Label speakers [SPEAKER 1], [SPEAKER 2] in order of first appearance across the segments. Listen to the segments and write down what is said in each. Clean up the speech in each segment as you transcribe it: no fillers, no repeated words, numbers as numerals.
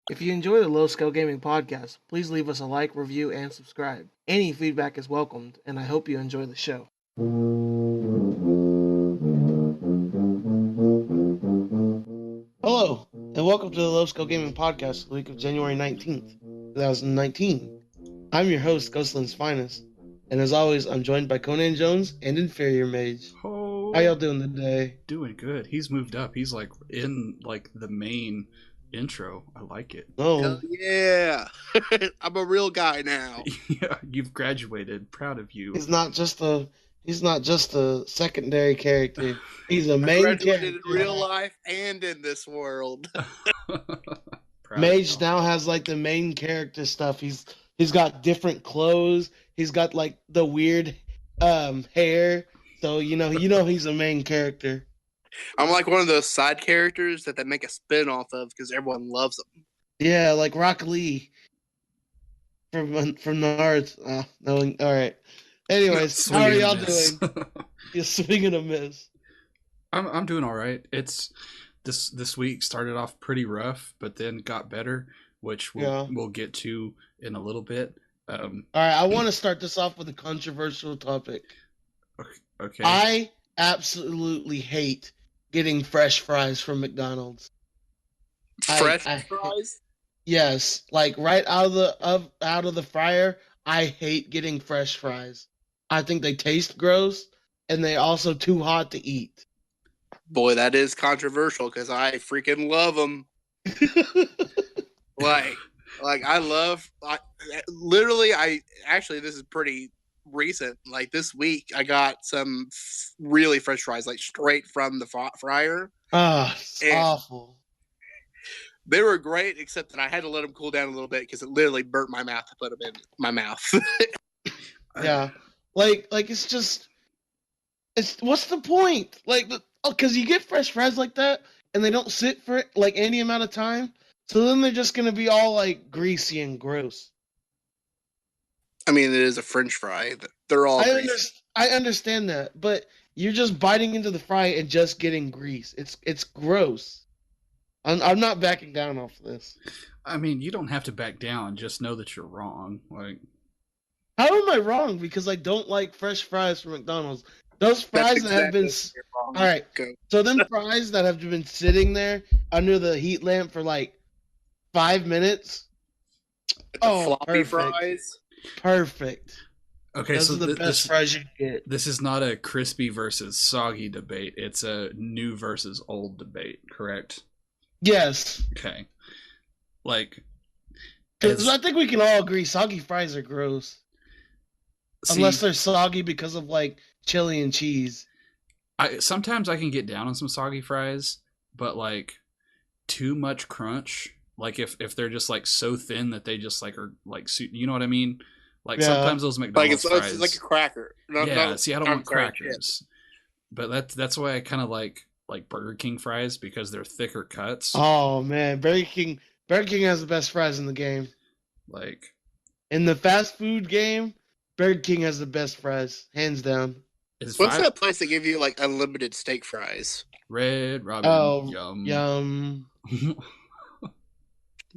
[SPEAKER 1] If you enjoy the Low Scale Gaming Podcast, please leave us a like, review, and subscribe. Any feedback is welcomed, and I hope you enjoy the show. Hello, and welcome to the Low Scale Gaming Podcast, the week of January 19th, 2019. I'm your host, Ghostland's Finest, and as always, I'm joined by Conan Jones and Inferiormage.
[SPEAKER 2] Oh,
[SPEAKER 1] How y'all doing today?
[SPEAKER 2] doing good. He's moved up. He's like in like the main intro. I like it.
[SPEAKER 1] Oh,
[SPEAKER 3] Hell yeah. I'm a real guy now.
[SPEAKER 2] Yeah, you've graduated. Proud of you.
[SPEAKER 1] he's not just a secondary character. He's a main
[SPEAKER 3] Graduated
[SPEAKER 1] character.
[SPEAKER 3] in real life and in this world.
[SPEAKER 1] Mage now has like the main character stuff. He's got different clothes. He's got like the weird hair. So you know he's a main character.
[SPEAKER 3] I'm like one of those side characters that they make a spin off of because everyone loves them.
[SPEAKER 1] Yeah, like Rock Lee from Naruto. No, all right. Anyways, how are y'all doing? You're swinging a miss.
[SPEAKER 2] I'm doing all right. It's this week started off pretty rough, but then got better, which we'll get to in a little bit.
[SPEAKER 1] All right, I want to start this off with a controversial topic.
[SPEAKER 2] Okay.
[SPEAKER 1] I absolutely hate getting fresh fries from McDonald's.
[SPEAKER 3] Fresh fries?
[SPEAKER 1] Yes, like right out of the fryer. I hate getting fresh fries. I think they taste gross, and they're also too hot to eat.
[SPEAKER 3] Boy, that is controversial because I freaking love them. Like I love. Actually, this is pretty recent. Like this week, I got some really fresh fries, like straight from the fryer.
[SPEAKER 1] Ah, it's awful.
[SPEAKER 3] They were great, except that I had to let them cool down a little bit because it literally burnt my mouth to put them in my mouth.
[SPEAKER 1] Yeah, like it's what's the point? Like, because you get fresh fries like that, and they don't sit for like any amount of time, so then they're just gonna be all like greasy and gross.
[SPEAKER 3] I mean, it is a French fry. They're all greasy.
[SPEAKER 1] I understand that, but you're just biting into the fry and just getting grease. It's gross. I'm not backing down off of this.
[SPEAKER 2] I mean, you don't have to back down. Just know that you're wrong. Like,
[SPEAKER 1] how am I wrong? Because I don't like fresh fries from McDonald's. Those fries that have been all right. So them fries that have been sitting there under the heat lamp for like 5 minutes.
[SPEAKER 3] Floppy fries.
[SPEAKER 1] Perfect.
[SPEAKER 2] Okay,
[SPEAKER 1] those
[SPEAKER 2] so
[SPEAKER 1] are the best fries you can get.
[SPEAKER 2] This is not a crispy versus soggy debate. It's a new versus old debate, correct?
[SPEAKER 1] Yes.
[SPEAKER 2] Okay. Like,
[SPEAKER 1] because I think we can all agree soggy fries are gross. Unless they're soggy because of like chili and cheese.
[SPEAKER 2] Sometimes I can get down on some soggy fries, but like too much crunch. Like if they're just like so thin that they just like are like, you know what I mean? Like sometimes those McDonald's fries,
[SPEAKER 3] it's like a cracker.
[SPEAKER 2] See, I don't want crackers, but that's why I kind of like Burger King fries because they're thicker cuts.
[SPEAKER 1] Oh man, Burger King has the best fries in the game.
[SPEAKER 2] Like
[SPEAKER 1] in the fast food game, Burger King has the best fries, hands down.
[SPEAKER 3] What's that place that give you like unlimited steak fries?
[SPEAKER 2] Red Robin.
[SPEAKER 1] Oh, yum.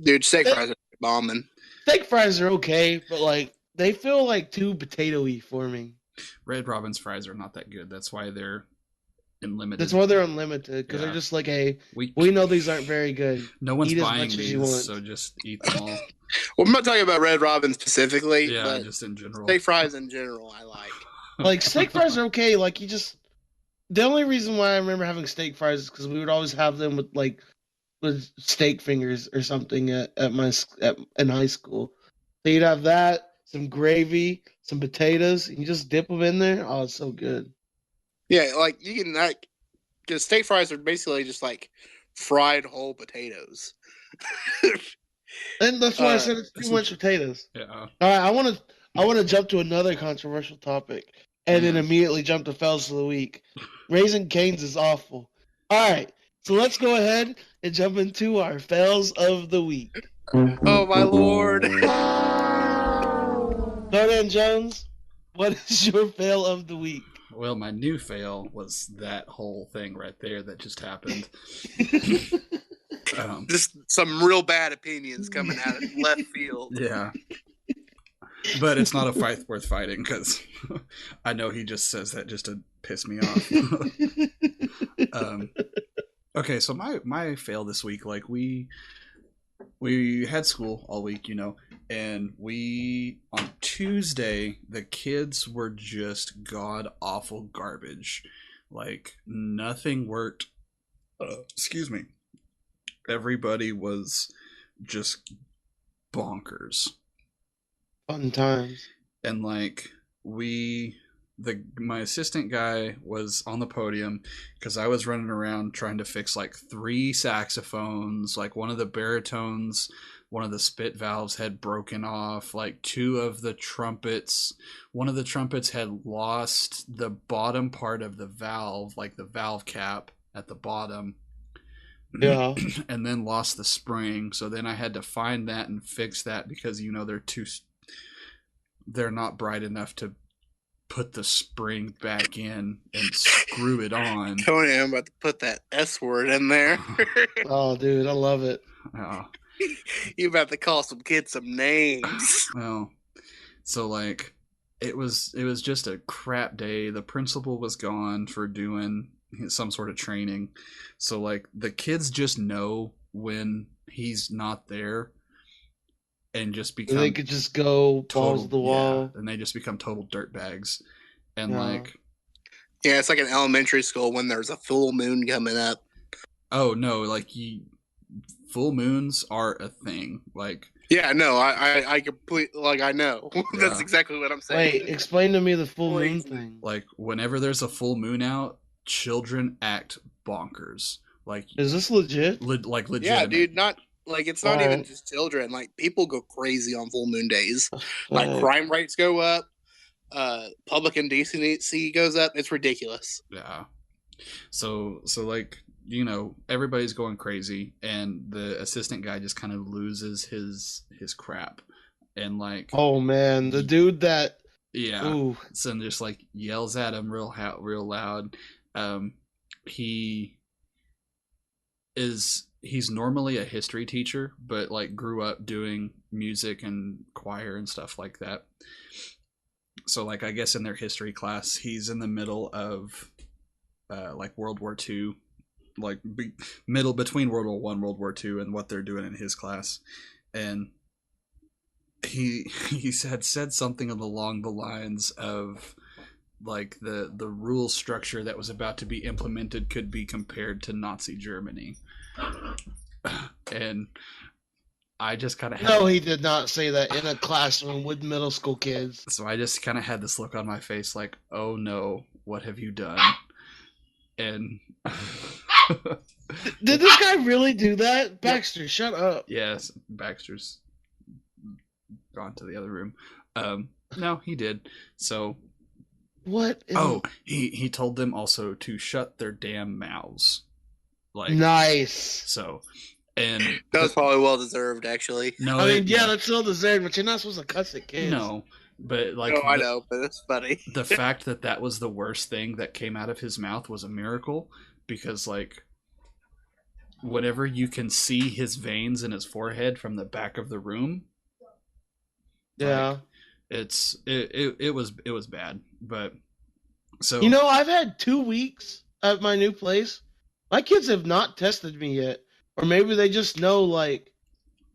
[SPEAKER 3] Dude, steak fries are bombing.
[SPEAKER 1] Steak fries are okay, but like they feel like too potato-y for me.
[SPEAKER 2] Red Robin's fries are not that good. That's why they're unlimited.
[SPEAKER 1] That's why they're unlimited, because they're just like, we know these aren't very good.
[SPEAKER 2] No one's buying these, so just eat them all.
[SPEAKER 3] Well, I'm not talking about Red Robin specifically.
[SPEAKER 2] Yeah,
[SPEAKER 3] but
[SPEAKER 2] just in general.
[SPEAKER 3] Steak fries in general, I like.
[SPEAKER 1] Like, steak fries are okay. Like, the only reason why I remember having steak fries is because we would always have them with steak fingers or something in high school. So you'd have that, some gravy, some potatoes, and you just dip them in there. Oh, it's so good.
[SPEAKER 3] Yeah, like you can because steak fries are basically just like fried whole potatoes.
[SPEAKER 1] And that's why I said it's too much potatoes.
[SPEAKER 2] Yeah.
[SPEAKER 1] All right, I want to jump to another controversial topic, and then immediately jump to fails of the week. Raising Cane's is awful. All right, so let's go ahead and jump into our fails of the week.
[SPEAKER 3] Oh my lord!
[SPEAKER 1] Conan Jones, what is your fail of the week?
[SPEAKER 2] Well, my new fail was that whole thing right there that just happened.
[SPEAKER 3] Just some real bad opinions coming out of left field.
[SPEAKER 2] Yeah. But it's not a fight worth fighting because I know he just says that just to piss me off. Okay, so my fail this week, like we had school all week, and on Tuesday the kids were just god awful garbage. Like nothing worked. Excuse me. Everybody was just bonkers.
[SPEAKER 1] Fun times.
[SPEAKER 2] And like my assistant guy was on the podium because I was running around trying to fix like 3 saxophones, like one of the baritones, one of the spit valves had broken off, like 2 of the trumpets, one of the trumpets had lost the bottom part of the valve, like the valve cap at the bottom.
[SPEAKER 1] Yeah.
[SPEAKER 2] And then lost the spring, so then I had to find that and fix that because they're not bright enough to put the spring back in and screw it on.
[SPEAKER 3] Conan, I'm about to put that S word in there.
[SPEAKER 1] Oh, dude, I love it.
[SPEAKER 3] You about to call some kids some names.
[SPEAKER 2] Well, so like it was just a crap day. The principal was gone for doing some sort of training, so like the kids just know when he's not there. And just become.
[SPEAKER 1] They could just go balls to the wall.
[SPEAKER 2] Yeah, and they just become total dirtbags. And
[SPEAKER 3] yeah, it's like an elementary school when there's a full moon coming up.
[SPEAKER 2] Oh no, like full moons are a thing. Like
[SPEAKER 3] yeah, no, I completely I know. Yeah. That's exactly what I'm saying.
[SPEAKER 1] Wait, explain to me the full moon thing.
[SPEAKER 2] Like whenever there's a full moon out, children act bonkers. Like
[SPEAKER 1] is this legit?
[SPEAKER 2] Like legit?
[SPEAKER 3] Yeah, dude, not. Like, it's not even just children. Like, people go crazy on full moon days. Like, crime rates go up. Public indecency goes up. It's ridiculous.
[SPEAKER 2] Yeah. So like, everybody's going crazy, and the assistant guy just kind of loses his crap. And, like...
[SPEAKER 1] Oh, man. The dude that...
[SPEAKER 2] Yeah. Ooh. So just, like, yells at him real loud. He's normally a history teacher, but like grew up doing music and choir and stuff like that. So like I guess in their history class, he's in the middle of like World War II, like middle between World War I, World War II, and what they're doing in his class, and he said something along the lines of like the rule structure that was about to be implemented could be compared to Nazi Germany. And I just kind of
[SPEAKER 1] no, he did not say that in a classroom with middle school kids.
[SPEAKER 2] So I just kind of had this look on my face like, oh no, what have you done? And
[SPEAKER 1] did this guy really do that? Baxter, shut up.
[SPEAKER 2] Yes, Baxter's gone to the other room. No, he did. So
[SPEAKER 1] what?
[SPEAKER 2] He told them also to shut their damn mouths. Like
[SPEAKER 1] nice.
[SPEAKER 2] So, and
[SPEAKER 3] that was probably well deserved, actually.
[SPEAKER 2] No,
[SPEAKER 1] I mean, yeah, that's well deserved, but you're not supposed to cuss at kids.
[SPEAKER 2] No, but like,
[SPEAKER 3] I know, but it's funny.
[SPEAKER 2] The fact that was the worst thing that came out of his mouth was a miracle, because like, whenever you can see his veins in his forehead from the back of the room,
[SPEAKER 1] yeah,
[SPEAKER 2] like, it was bad. But so
[SPEAKER 1] I've had 2 weeks at my new place. My kids have not tested me yet, or maybe they just know like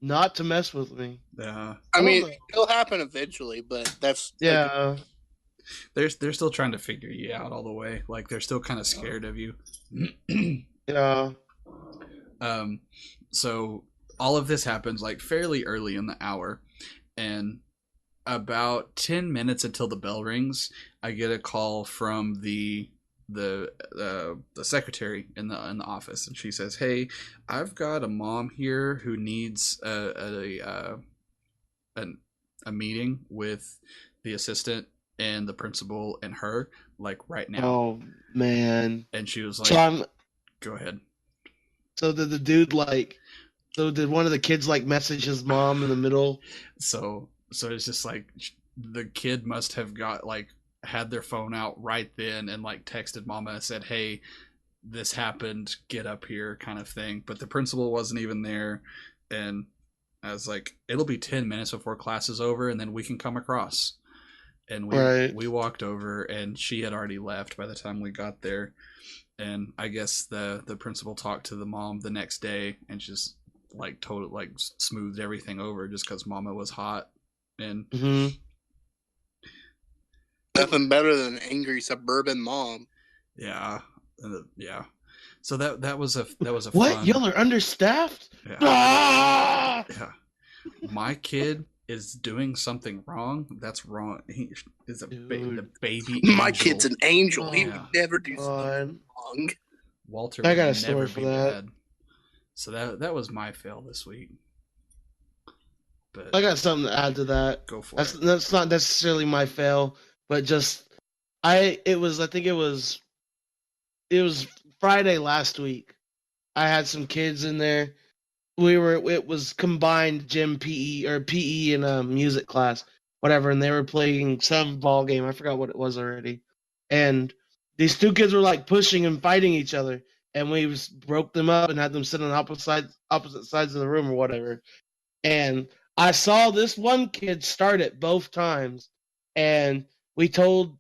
[SPEAKER 1] not to mess with me.
[SPEAKER 2] Yeah,
[SPEAKER 3] I mean, it'll happen eventually, but that's
[SPEAKER 1] yeah.
[SPEAKER 2] They're still trying to figure you out all the way. Like they're still kind of scared of you.
[SPEAKER 1] Yeah.
[SPEAKER 2] So all of this happens like fairly early in the hour, and about 10 minutes until the bell rings, I get a call from the secretary in the office, and she says, "Hey, I've got a mom here who needs a meeting with the assistant and the principal and her, like right now."
[SPEAKER 1] Oh man!
[SPEAKER 2] And she was like,
[SPEAKER 1] so
[SPEAKER 2] "Go ahead."
[SPEAKER 1] So did the dude did one of the kids like message his mom in the middle?
[SPEAKER 2] So it's just like the kid must have got like had their phone out right then and like texted mama and said, "Hey, this happened, get up here kind of thing. But the principal wasn't even there. And I was like, it'll be 10 minutes before class is over and then we can come across. And we walked over and she had already left by the time we got there. And I guess the principal talked to the mom the next day and just like totally like smoothed everything over just because mama was hot. And
[SPEAKER 3] nothing better than an angry suburban mom.
[SPEAKER 2] Yeah. Yeah. So that was a
[SPEAKER 1] what?
[SPEAKER 2] Fun...
[SPEAKER 1] Y'all are understaffed?
[SPEAKER 2] Yeah.
[SPEAKER 1] Ah!
[SPEAKER 2] Yeah. My kid is doing something wrong. That's wrong. He is the baby angel.
[SPEAKER 3] My kid's an angel. He would never do something wrong.
[SPEAKER 2] Walter
[SPEAKER 1] I got a story for that.
[SPEAKER 2] Bad. So that was my fail this week. But
[SPEAKER 1] I got something to add to that.
[SPEAKER 2] Go for it.
[SPEAKER 1] That's not necessarily my fail, but just it was Friday last week. I had some kids in there. It was combined gym PE or PE and music class, whatever, and they were playing some ball game. I forgot what it was already. And these two kids were like pushing and fighting each other, and we broke them up and had them sit on opposite sides of the room or whatever. And I saw this one kid start it both times, and we told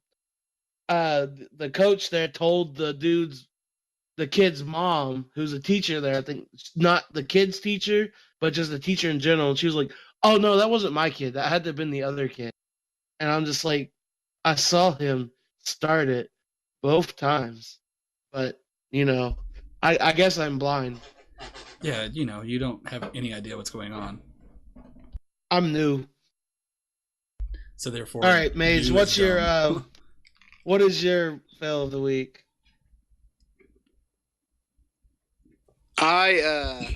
[SPEAKER 1] the coach there told the kid's mom, who's a teacher there, I think not the kid's teacher, but just the teacher in general. And she was like, "Oh no, that wasn't my kid. That had to have been the other kid." And I'm just like, I saw him start it both times, but I guess I'm blind.
[SPEAKER 2] Yeah, you don't have any idea what's going on.
[SPEAKER 1] I'm new.
[SPEAKER 2] So therefore,
[SPEAKER 1] all right, Mage, what's your what is your fail of the week?
[SPEAKER 3] I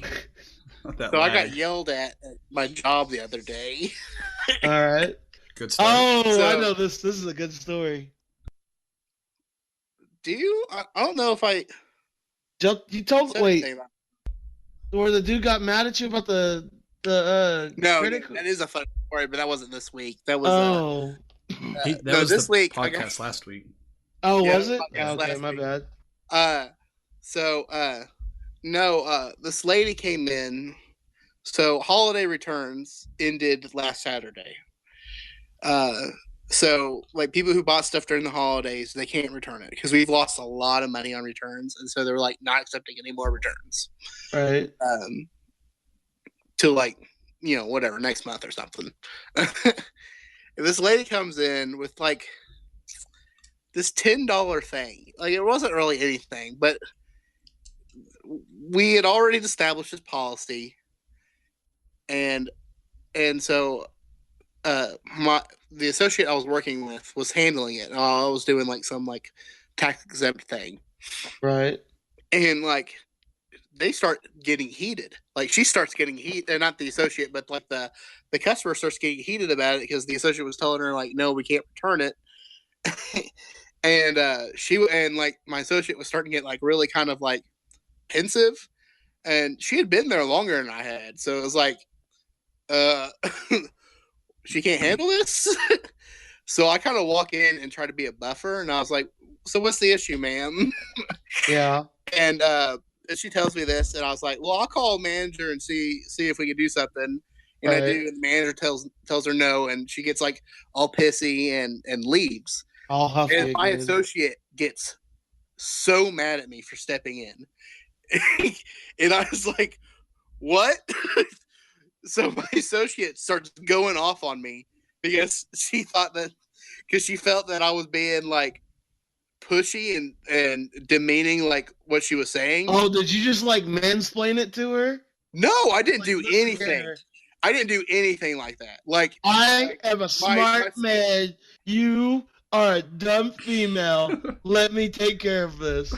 [SPEAKER 3] got yelled at my job the other day.
[SPEAKER 1] All right.
[SPEAKER 2] Good story.
[SPEAKER 1] I know this. This is a good story.
[SPEAKER 3] Do you? I don't know if I.
[SPEAKER 1] You told where the dude got mad at you about the
[SPEAKER 3] no,
[SPEAKER 1] critic?
[SPEAKER 3] that is a funny story, but that wasn't this week. That was
[SPEAKER 2] that was
[SPEAKER 3] this
[SPEAKER 2] the
[SPEAKER 3] week.
[SPEAKER 2] Podcast last week.
[SPEAKER 1] Oh, yeah, was it? Okay, my bad.
[SPEAKER 3] This lady came in. So holiday returns ended last Saturday. So like people who bought stuff during the holidays, they can't return it because we've lost a lot of money on returns, and so they're like not accepting any more returns.
[SPEAKER 1] Right.
[SPEAKER 3] To like whatever next month or something. This lady comes in with like this $10 thing. Like it wasn't really anything, but we had already established this policy, and so the associate I was working with was handling it. I was doing like some like tax exempt thing,
[SPEAKER 1] right?
[SPEAKER 3] And like they start getting heated. Like she starts getting heat, and not the associate, but like the customer starts getting heated about it because the associate was telling her like, no, we can't return it. And like my associate was starting to get like really kind of like pensive, and she had been there longer than I had, so it was like she can't handle this. So I kind of walk in and try to be a buffer, and I was like, so what's the issue, ma'am?
[SPEAKER 1] Yeah.
[SPEAKER 3] And she tells me this, and I was like, well, I'll call manager and see if we can do something. And right. I do, and the manager tells her no, and she gets like all pissy and leaves.
[SPEAKER 1] All huffy.
[SPEAKER 3] And my associate gets so mad at me for stepping in. And I was like, what? So my associate starts going off on me because she felt that I was being like pushy and demeaning like what she was saying.
[SPEAKER 1] Oh, did you just like mansplain it to her?
[SPEAKER 3] No, I didn't do anything. I didn't do anything like that. Like
[SPEAKER 1] I am a smart man. You are a dumb female. Let me take care of this.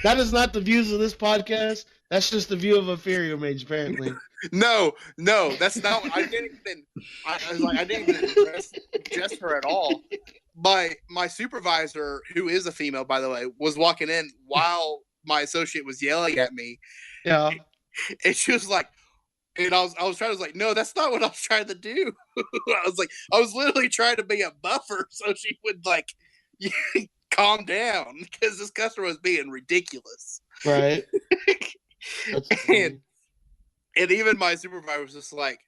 [SPEAKER 1] That is not the views of this podcast. That's just the view of Inferiormage, apparently.
[SPEAKER 3] No, that's not. I didn't even address her at all. My supervisor, who is a female, by the way, was walking in while my associate was yelling at me.
[SPEAKER 1] Yeah,
[SPEAKER 3] and she was like, and I was like, no, that's not what I was trying to do. I was literally trying to be a buffer so she would like calm down because this customer was being ridiculous.
[SPEAKER 1] Right. That's
[SPEAKER 3] and
[SPEAKER 1] funny.
[SPEAKER 3] and even my supervisor was just like,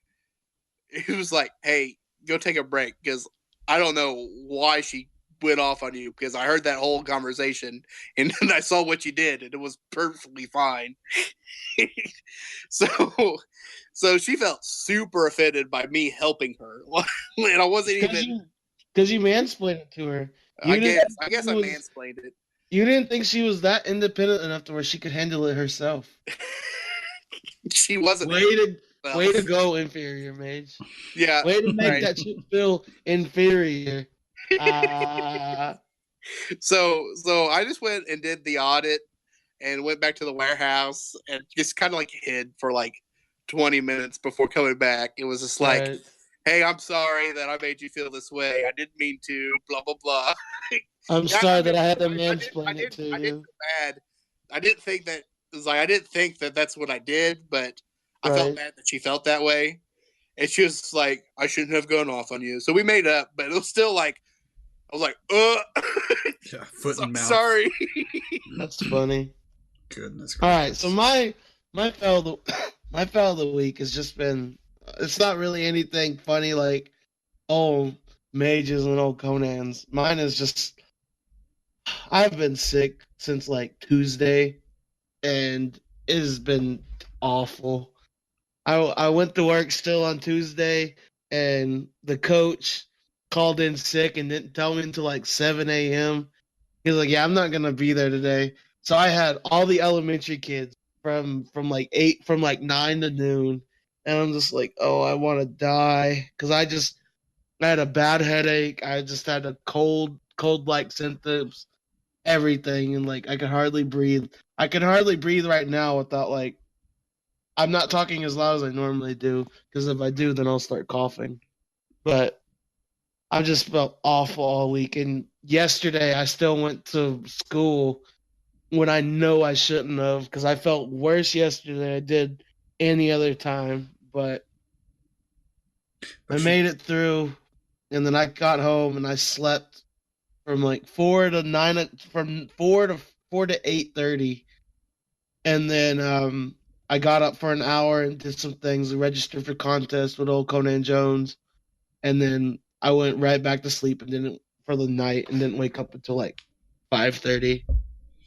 [SPEAKER 3] he was like, "Hey, go take a break because I don't know why she went off on you because I heard that whole conversation and then I saw what you did and it was perfectly fine." so so she felt super offended by me helping her, and I wasn't
[SPEAKER 1] It's
[SPEAKER 3] even.
[SPEAKER 1] because you mansplained it to her.
[SPEAKER 3] I
[SPEAKER 1] You didn't
[SPEAKER 3] guess
[SPEAKER 1] think
[SPEAKER 3] I
[SPEAKER 1] she
[SPEAKER 3] guess I
[SPEAKER 1] was
[SPEAKER 3] mansplained it.
[SPEAKER 1] you didn't think she was that independent enough to where she could handle it herself.
[SPEAKER 3] She wasn't
[SPEAKER 1] Way to way to
[SPEAKER 3] herself.
[SPEAKER 1] go, inferior mage.
[SPEAKER 3] Yeah,
[SPEAKER 1] Way to make
[SPEAKER 3] right.
[SPEAKER 1] that shit feel inferior. Ah,
[SPEAKER 3] So I just went and did the audit and went back to the warehouse and just kind of like hid for like 20 minutes before coming back. It was just like,
[SPEAKER 1] right.
[SPEAKER 3] "Hey, I'm sorry that I made you feel this way. I didn't mean to. Blah blah blah."
[SPEAKER 1] I'm
[SPEAKER 3] Yeah, I
[SPEAKER 1] sorry
[SPEAKER 3] mean,
[SPEAKER 1] that I had to
[SPEAKER 3] I
[SPEAKER 1] mansplain it
[SPEAKER 3] did,
[SPEAKER 1] to
[SPEAKER 3] I did
[SPEAKER 1] you.
[SPEAKER 3] feel bad. I didn't think that it was like I didn't think that that's what I did, but I felt
[SPEAKER 1] Right.
[SPEAKER 3] bad that she felt that way. And she was like, "I shouldn't have gone off on you." So we made up, but it was still like I was like,
[SPEAKER 2] Yeah, foot
[SPEAKER 3] so
[SPEAKER 2] and mouth.
[SPEAKER 3] sorry."
[SPEAKER 1] That's funny.
[SPEAKER 2] Goodness
[SPEAKER 1] All right, so
[SPEAKER 2] gracious.
[SPEAKER 1] my fail of the my fail of the week has just been. It's not really anything funny like oh mages and old Conan's. Mine is just I've been sick since like Tuesday, and it has been awful. I went to work still on Tuesday, and the coach called in sick and didn't tell me until like 7 a.m. He was like, "Yeah, I'm not gonna be there today." So I had all the elementary kids from like 9 to noon, and I'm just like, "Oh, I want to die," because I had a bad headache. I just had a cold like symptoms, everything, and like I could hardly breathe. I can hardly breathe right now without like I'm not talking as loud as I normally do because if I do, then I'll start coughing. But I just felt awful all week, and yesterday I still went to school when I know I shouldn't have because I felt worse yesterday than I did any other time. But I
[SPEAKER 2] But you,
[SPEAKER 1] made it through, and then I got home and I slept from like 4 to 9, from 4 to 8:30, and then I got up for an hour and did some things, registered for contest with old Conan Jones, and then I went right back to sleep and didn't for the night and didn't wake up until like 5:30.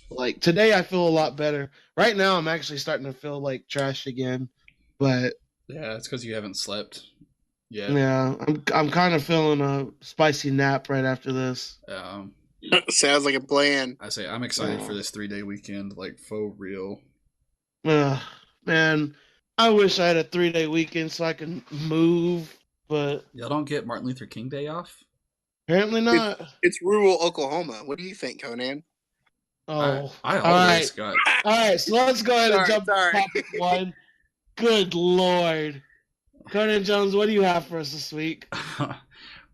[SPEAKER 1] Like today, I feel a lot better. Right now, I'm actually starting to feel like trash again, but
[SPEAKER 2] yeah, it's because you haven't slept yet.
[SPEAKER 1] yeah, I'm kind of feeling a spicy nap right after this.
[SPEAKER 2] Um,
[SPEAKER 3] Sounds like a plan.
[SPEAKER 2] I say I'm excited for
[SPEAKER 1] Uh,
[SPEAKER 2] this 3 day weekend, like for real.
[SPEAKER 1] uh, man, I wish I had a 3 day weekend so I can move, but
[SPEAKER 2] Y'all don't get Martin Luther King Day off?
[SPEAKER 1] apparently
[SPEAKER 3] It's
[SPEAKER 1] not.
[SPEAKER 3] it's rural Oklahoma. What do you think, Conan?
[SPEAKER 1] Oh,
[SPEAKER 2] I
[SPEAKER 1] all right,
[SPEAKER 2] always got.
[SPEAKER 1] all right. So let's go ahead and
[SPEAKER 3] Sorry,
[SPEAKER 1] jump to
[SPEAKER 3] sorry.
[SPEAKER 1] topic one. Good lord, Conan Jones, what do you have for us this week?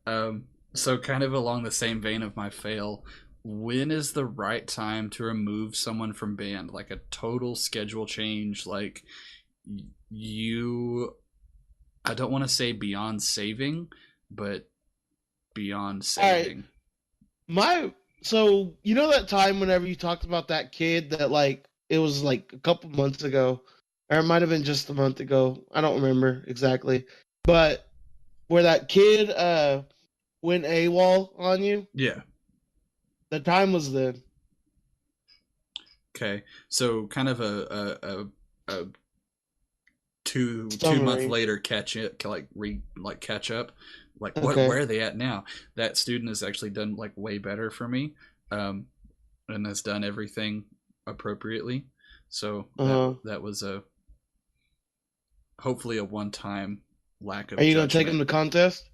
[SPEAKER 2] um, so kind of along the same vein of my fail. When is the right time to remove someone from band? Like a total schedule change, like you I don't want to say beyond saving, but beyond
[SPEAKER 1] All right,
[SPEAKER 2] saving.
[SPEAKER 1] my so you know that time whenever you talked about that kid that like it was like a couple months ago, or it might have been just a month ago. I don't remember exactly, but where that kid went AWOL on you,
[SPEAKER 2] Yeah.
[SPEAKER 1] the time was then.
[SPEAKER 2] Okay. So kind of a two month
[SPEAKER 1] Summary.
[SPEAKER 2] later catch it like catch up. Like what
[SPEAKER 1] Okay.
[SPEAKER 2] where are they at now? That student has actually done like way better for me, and has done everything appropriately. So
[SPEAKER 1] Uh-huh.
[SPEAKER 2] that was a hopefully a one time lack
[SPEAKER 1] Are
[SPEAKER 2] of
[SPEAKER 1] you gonna take him
[SPEAKER 2] judgment.
[SPEAKER 1] to contest?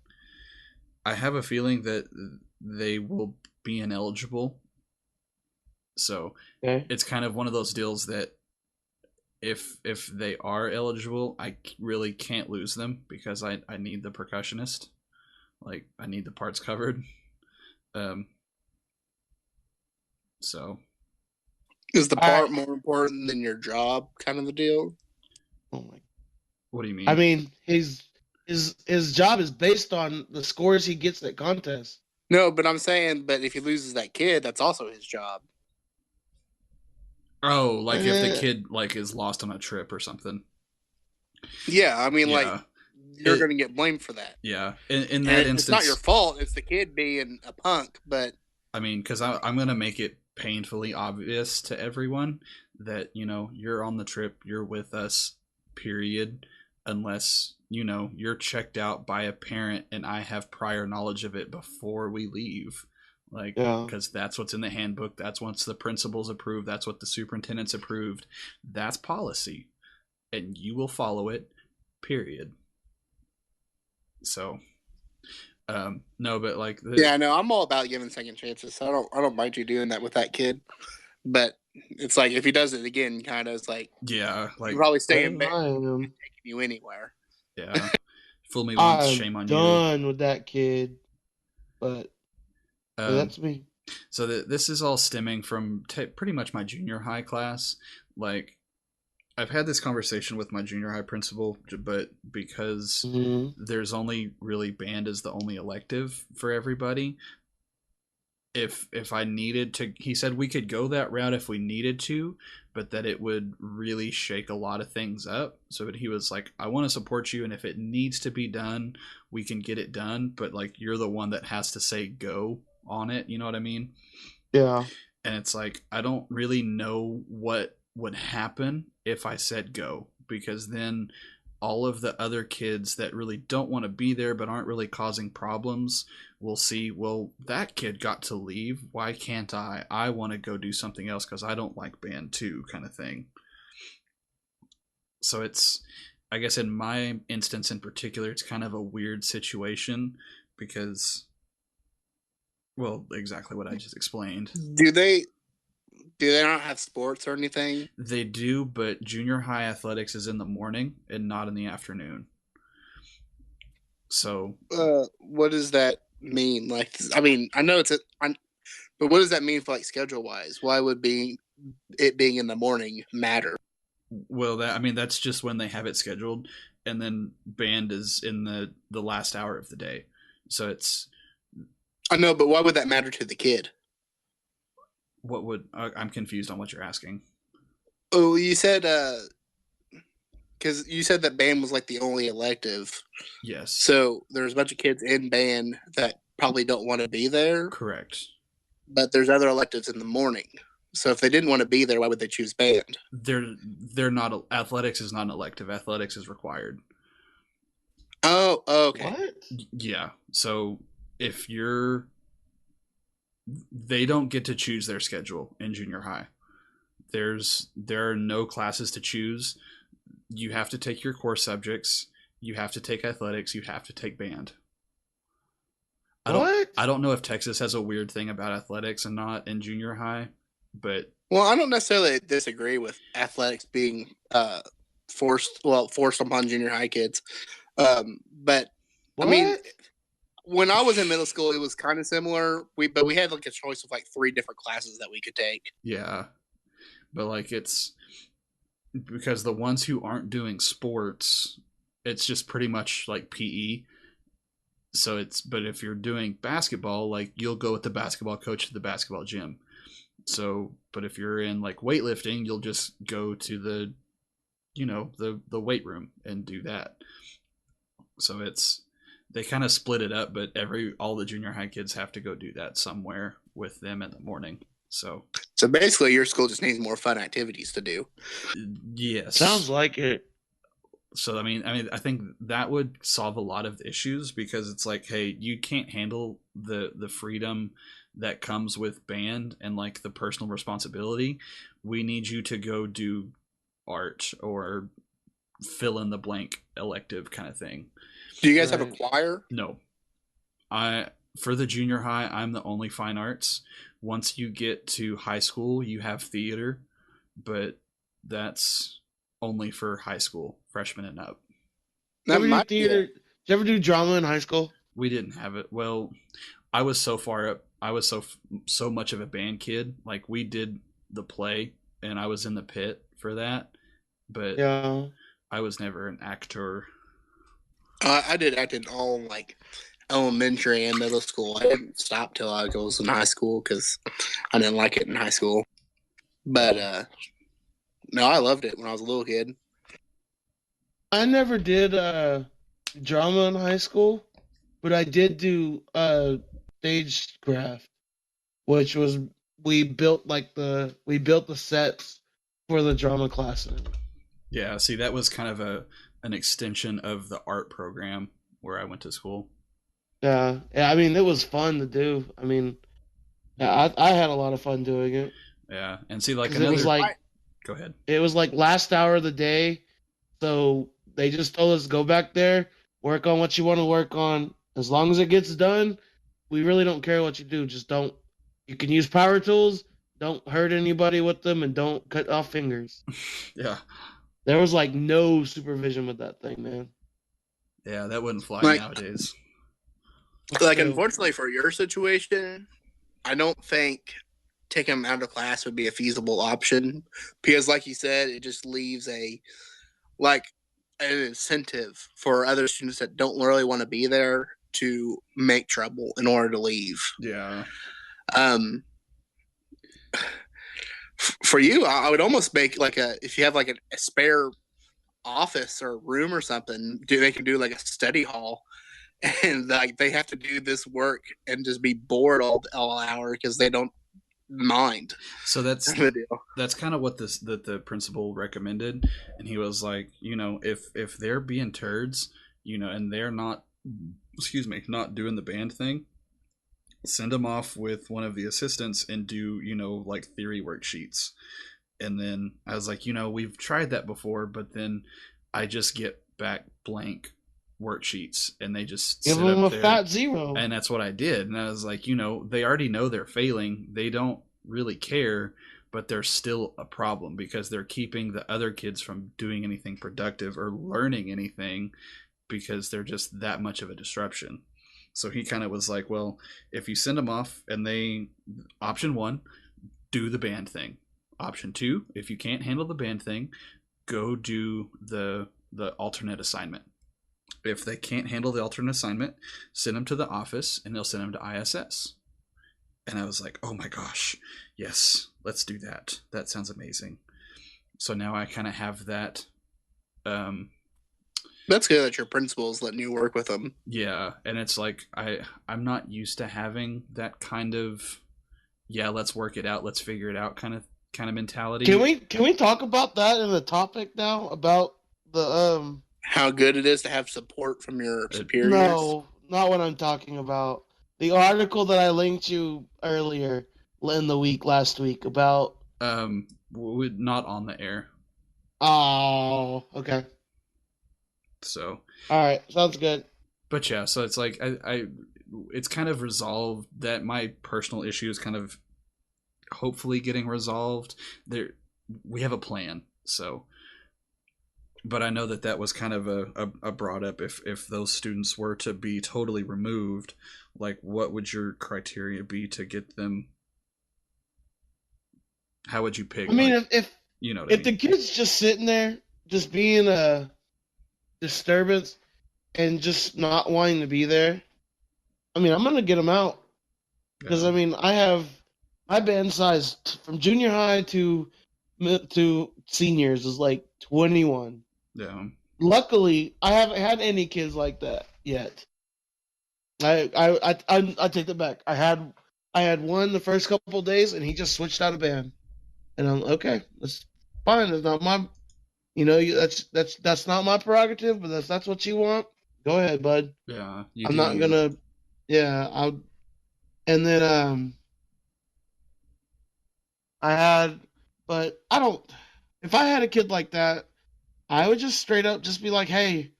[SPEAKER 2] I have a feeling that they will be ineligible. So
[SPEAKER 1] Okay.
[SPEAKER 2] it's kind of one of those deals that if they are eligible, I really can't lose them because I need the percussionist. Like I need the parts covered. Um, so
[SPEAKER 3] Is the
[SPEAKER 1] All right.
[SPEAKER 3] part more important than your job, kind of the deal?
[SPEAKER 1] Oh my.
[SPEAKER 2] what do you
[SPEAKER 1] I
[SPEAKER 2] mean?
[SPEAKER 1] mean, his job is based on the scores he gets at contests.
[SPEAKER 3] No, but I'm saying, but if he loses that kid, that's also his job.
[SPEAKER 2] Oh, like if the
[SPEAKER 1] Eh,
[SPEAKER 2] kid like is lost on a trip or something.
[SPEAKER 3] Yeah, I mean, like
[SPEAKER 2] Yeah.
[SPEAKER 3] you're
[SPEAKER 2] It
[SPEAKER 3] going to get blamed for that,
[SPEAKER 2] yeah. In
[SPEAKER 3] and
[SPEAKER 2] that
[SPEAKER 3] it's not your
[SPEAKER 2] instance,
[SPEAKER 3] fault. It's the kid being a punk. But
[SPEAKER 2] I mean, because I'm gonna make it painfully obvious to everyone that you're on the trip, you're with us, period. Unless you're checked out by a parent and I have prior knowledge of it before we leave, like
[SPEAKER 1] yeah.
[SPEAKER 2] because that's what's in the handbook. That's what's the principals approved. That's what the superintendent's approved. That's policy, and you will follow it. Period. So no, but like
[SPEAKER 3] yeah, I know I'm all about giving second chances. So I don't mind you doing that with that kid. But it's like if he does it again, kind of, it's like
[SPEAKER 2] yeah,
[SPEAKER 3] you
[SPEAKER 2] like
[SPEAKER 3] probably stay in
[SPEAKER 1] Same
[SPEAKER 3] bed,
[SPEAKER 1] I am.
[SPEAKER 3] taking you anywhere.
[SPEAKER 2] yeah. Fool me once,
[SPEAKER 1] I'm
[SPEAKER 2] shame on you.
[SPEAKER 1] done with that kid. But
[SPEAKER 2] Um,
[SPEAKER 1] that's me.
[SPEAKER 2] so this is all stemming from pretty much my junior high class. Like, I've had this conversation with my junior high principal, but because
[SPEAKER 1] Hmm.
[SPEAKER 2] there's only really band as the only elective for everybody. If I needed to, he said we could go that route if we needed to, but that it would really shake a lot of things up. So that he was like, I want to support you, and if it needs to be done, we can get it done. But like, you're the one that has to say go on it. You know what I mean?
[SPEAKER 1] Yeah.
[SPEAKER 2] And it's like, I don't really know what would happen if I said go, because then all of the other kids that really don't want to be there but aren't really causing problems will see, well, that kid got to leave. Why can't I want to go do something else because I don't like band too, kind of thing. So it's, I guess in my instance in particular, it's kind of a weird situation because, well, exactly what I just explained.
[SPEAKER 3] Do they not have sports or anything?
[SPEAKER 2] They do, but junior high athletics is in the morning and not in the afternoon. So,
[SPEAKER 3] What does that mean? Like, I mean, I know but what does that mean for like schedule wise? Why would it being in the morning matter?
[SPEAKER 2] well, that I mean, that's just when they have it scheduled, and then band is in the last hour of the day. So it's
[SPEAKER 3] I know, but why would that matter to the kid?
[SPEAKER 2] what would I'm confused on what you're asking.
[SPEAKER 3] Oh, you said because you said that band was like the only elective.
[SPEAKER 2] Yes,
[SPEAKER 3] So there's a bunch of kids in band that probably don't want to be there,
[SPEAKER 2] correct.
[SPEAKER 3] but there's other electives in the morning. So if they didn't want to be there, why would they choose band?
[SPEAKER 2] They're not, athletics is not an elective. Athletics is required.
[SPEAKER 3] Oh, okay.
[SPEAKER 1] What?
[SPEAKER 2] Yeah. So if you're, they don't get to choose their schedule in junior high. There are no classes to choose. You have to take your core subjects. You have to take athletics. You have to take band. I don't
[SPEAKER 1] What?
[SPEAKER 2] I don't know if Texas has a weird thing about athletics and not in junior high, but
[SPEAKER 3] Well, I don't necessarily disagree with athletics being forced upon junior high kids. But I mean,
[SPEAKER 1] What?
[SPEAKER 3] when I was in middle school, it was kind of similar. But we had like a choice of like 3 different classes that we could take.
[SPEAKER 2] yeah. But like it's because the ones who aren't doing sports, it's just pretty much like PE. So it's, but if you're doing basketball, like you'll go with the basketball coach to the basketball gym. So, but if you're in like weightlifting, you'll just go to the weight room and do that. So it's, they kind of split it up, but all the junior high kids have to go do that somewhere with them in the morning. So
[SPEAKER 3] So basically, your school just needs more fun activities to do.
[SPEAKER 2] yes,
[SPEAKER 1] Sounds like it.
[SPEAKER 2] so I think that would solve a lot of the issues, because it's like, hey, you can't handle the freedom that comes with band and like the personal responsibility. We need you to go do art or fill in the blank elective kind of thing.
[SPEAKER 3] Do you guys have a
[SPEAKER 1] Right.
[SPEAKER 3] choir?
[SPEAKER 2] No, I for the junior high, I'm the only fine arts. Once you get to high school, you have theater, but that's only for high school, freshmen and up.
[SPEAKER 1] Did you
[SPEAKER 3] That
[SPEAKER 1] ever do
[SPEAKER 3] might be
[SPEAKER 1] theater? Did you ever do drama in high school?
[SPEAKER 2] We didn't have it. Well, I was so far up. I was so much of a band kid. Like we did the play, and I was in the pit for that, but
[SPEAKER 1] Yeah.
[SPEAKER 2] I was never an actor.
[SPEAKER 3] I did act in all like elementary and middle school. I didn't stop till I was in high school because I didn't like it in high school. But no, I loved it when I was a little kid.
[SPEAKER 1] I never did drama in high school, but I did do stagecraft, which was we built the sets for the drama class.
[SPEAKER 2] Yeah, see, that was kind of an extension of the art program where I went to school.
[SPEAKER 1] Yeah. I mean, it was fun to do. I mean, yeah, I had a lot of fun doing it
[SPEAKER 2] Yeah, and see, like
[SPEAKER 1] because it was
[SPEAKER 2] another.
[SPEAKER 1] like
[SPEAKER 2] Go ahead.
[SPEAKER 1] last hour of the day. So they just told us go back there, work on what you want to work on. As long as it gets done, we really don't care what you do. Just don't. You can use power tools. Don't hurt anybody with them, and don't cut off fingers.
[SPEAKER 2] Yeah,
[SPEAKER 1] There was like no supervision with that thing, man.
[SPEAKER 2] yeah, that wouldn't fly
[SPEAKER 3] Like,
[SPEAKER 2] nowadays.
[SPEAKER 1] So,
[SPEAKER 3] unfortunately for your situation, I don't think taking them out of class would be a feasible option because, like you said, it just leaves like an incentive for other students that don't really want to be there to make trouble in order to leave.
[SPEAKER 2] Yeah.
[SPEAKER 3] Um, for you, I would almost make like if you have like a spare office or room or something, they can do like a study hall, and like they have to do this work and just be bored all hour because they don't mind.
[SPEAKER 2] So that's kind of what the principal recommended, and he was like, if they're being turds, and they're not, excuse me, not doing the band thing, send them off with one of the assistants and do like theory worksheets. And then I was like, we've tried that before, but then I just get back blank worksheets and they just
[SPEAKER 1] give
[SPEAKER 2] sit
[SPEAKER 1] them
[SPEAKER 2] up
[SPEAKER 1] a
[SPEAKER 2] there.
[SPEAKER 1] fat zero.
[SPEAKER 2] And that's what I did. And I was like, they already know they're failing. They don't really care, but they're still a problem because they're keeping the other kids from doing anything productive or learning anything because they're just that much of a disruption. So he kind of was like, well, if you send them off and option one, do the band thing. Option two, if you can't handle the band thing, go do the alternate assignment. If they can't handle the alternate assignment, send them to the office and they'll send them to ISS. And I was like, oh my gosh, yes, let's do that. That sounds amazing. So now I kind of have that.
[SPEAKER 3] That's good that your principal is letting you work with them.
[SPEAKER 2] Yeah, and it's like I'm not used to having that kind of, yeah, let's work it out, let's figure it out kind of mentality.
[SPEAKER 1] Can we talk about that in the topic now about the
[SPEAKER 3] how good it is to have support from your superiors?
[SPEAKER 1] No, not what I'm talking about. The article that I linked you earlier in the week last week about
[SPEAKER 2] not on the air.
[SPEAKER 1] Oh, okay.
[SPEAKER 2] So
[SPEAKER 1] all right, sounds good.
[SPEAKER 2] But yeah, so it's like it's kind of resolved that my personal issue is kind of hopefully getting resolved. We have a plan, so. But I know that was kind of a brought up if those students were to be totally removed, like what would your criteria be to get them? How would you pick?
[SPEAKER 1] I mean,
[SPEAKER 2] like,
[SPEAKER 1] if the kid's just sitting there, just being a disturbance and just not wanting to be there, I mean, I'm gonna get them out because I mean, I have my band size from junior high to seniors is like 21.
[SPEAKER 2] Yeah.
[SPEAKER 1] Luckily, I haven't had any kids like that yet. I take that back. I had one the first couple of days, and he just switched out of band, and I'm okay. That's fine. It's not my, that's not my prerogative, but that's what you want. Go ahead, bud.
[SPEAKER 2] Yeah,
[SPEAKER 1] I'm not gonna. Yeah, I'll. And then I had, but I don't. If I had a kid like that, I would just straight up just be like, hey,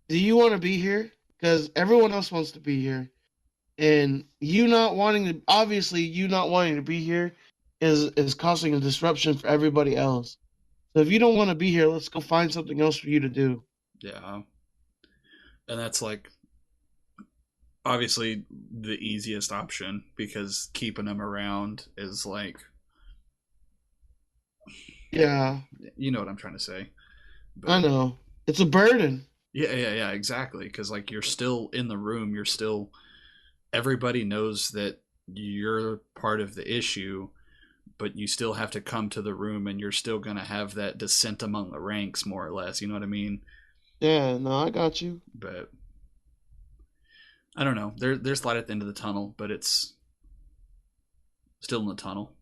[SPEAKER 1] do you want to be here? Because everyone else wants to be here. And you not wanting to be here is causing a disruption for everybody else. So if you don't want to be here, let's go find something else for you to do.
[SPEAKER 2] Yeah. And that's like obviously the easiest option because keeping them around is like,
[SPEAKER 1] yeah,
[SPEAKER 2] you know what I'm trying to say.
[SPEAKER 1] But, I know. It's a burden.
[SPEAKER 2] Yeah, exactly. Because like you're still in the room, everybody knows that you're part of the issue, but you still have to come to the room, and you're still going to have that descent among the ranks, more or less. You know what I mean?
[SPEAKER 1] Yeah, no, I got you.
[SPEAKER 2] But I don't know. There's light at the end of the tunnel, but it's still in the tunnel.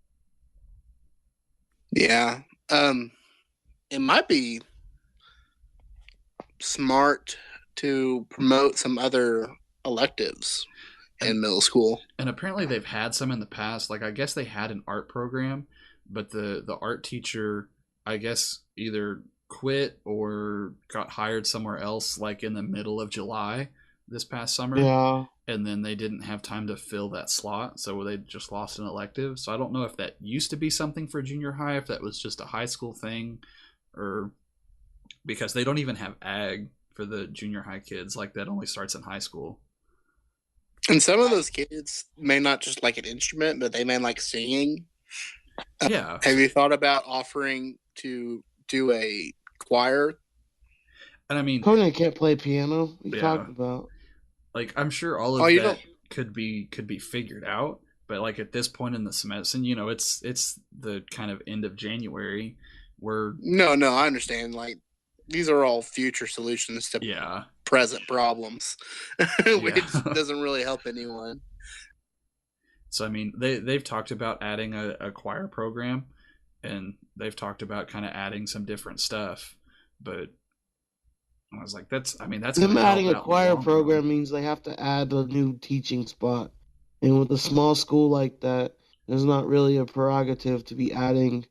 [SPEAKER 3] Yeah. It might be smart to promote some other electives in middle school.
[SPEAKER 2] And apparently they've had some in the past. Like, I guess they had an art program, but the art teacher, I guess, either quit or got hired somewhere else, like in the middle of July this past summer.
[SPEAKER 1] Yeah.
[SPEAKER 2] And then they didn't have time to fill that slot, so they just lost an elective. So I don't know if that used to be something for junior high, if that was just a high school thing, or because they don't even have ag for the junior high kids. Like, that only starts in high school.
[SPEAKER 3] And some of those kids may not just like an instrument, but they may like singing.
[SPEAKER 2] Yeah.
[SPEAKER 3] Have you thought about offering to do a choir?
[SPEAKER 2] And I mean,
[SPEAKER 1] Conan can't play piano. What you
[SPEAKER 2] Yeah.
[SPEAKER 1] talking about?
[SPEAKER 2] like, I'm sure all of
[SPEAKER 3] Oh, you
[SPEAKER 2] that
[SPEAKER 3] don't-
[SPEAKER 2] could be figured out, but like at this point in the semester, you know, it's the kind of end of January. We're
[SPEAKER 3] No, I understand. Like, these are all future solutions to
[SPEAKER 2] yeah.
[SPEAKER 3] present problems, which doesn't really help anyone.
[SPEAKER 2] So I mean, they've talked about adding a choir program, and they've talked about kind of adding some different stuff, but I was like, that's
[SPEAKER 1] Them
[SPEAKER 2] gonna help
[SPEAKER 1] adding
[SPEAKER 2] out
[SPEAKER 1] a
[SPEAKER 2] in the
[SPEAKER 1] choir
[SPEAKER 2] long run.
[SPEAKER 1] program means they have to add a new teaching spot. And with a small school like that, there's not really a prerogative to be adding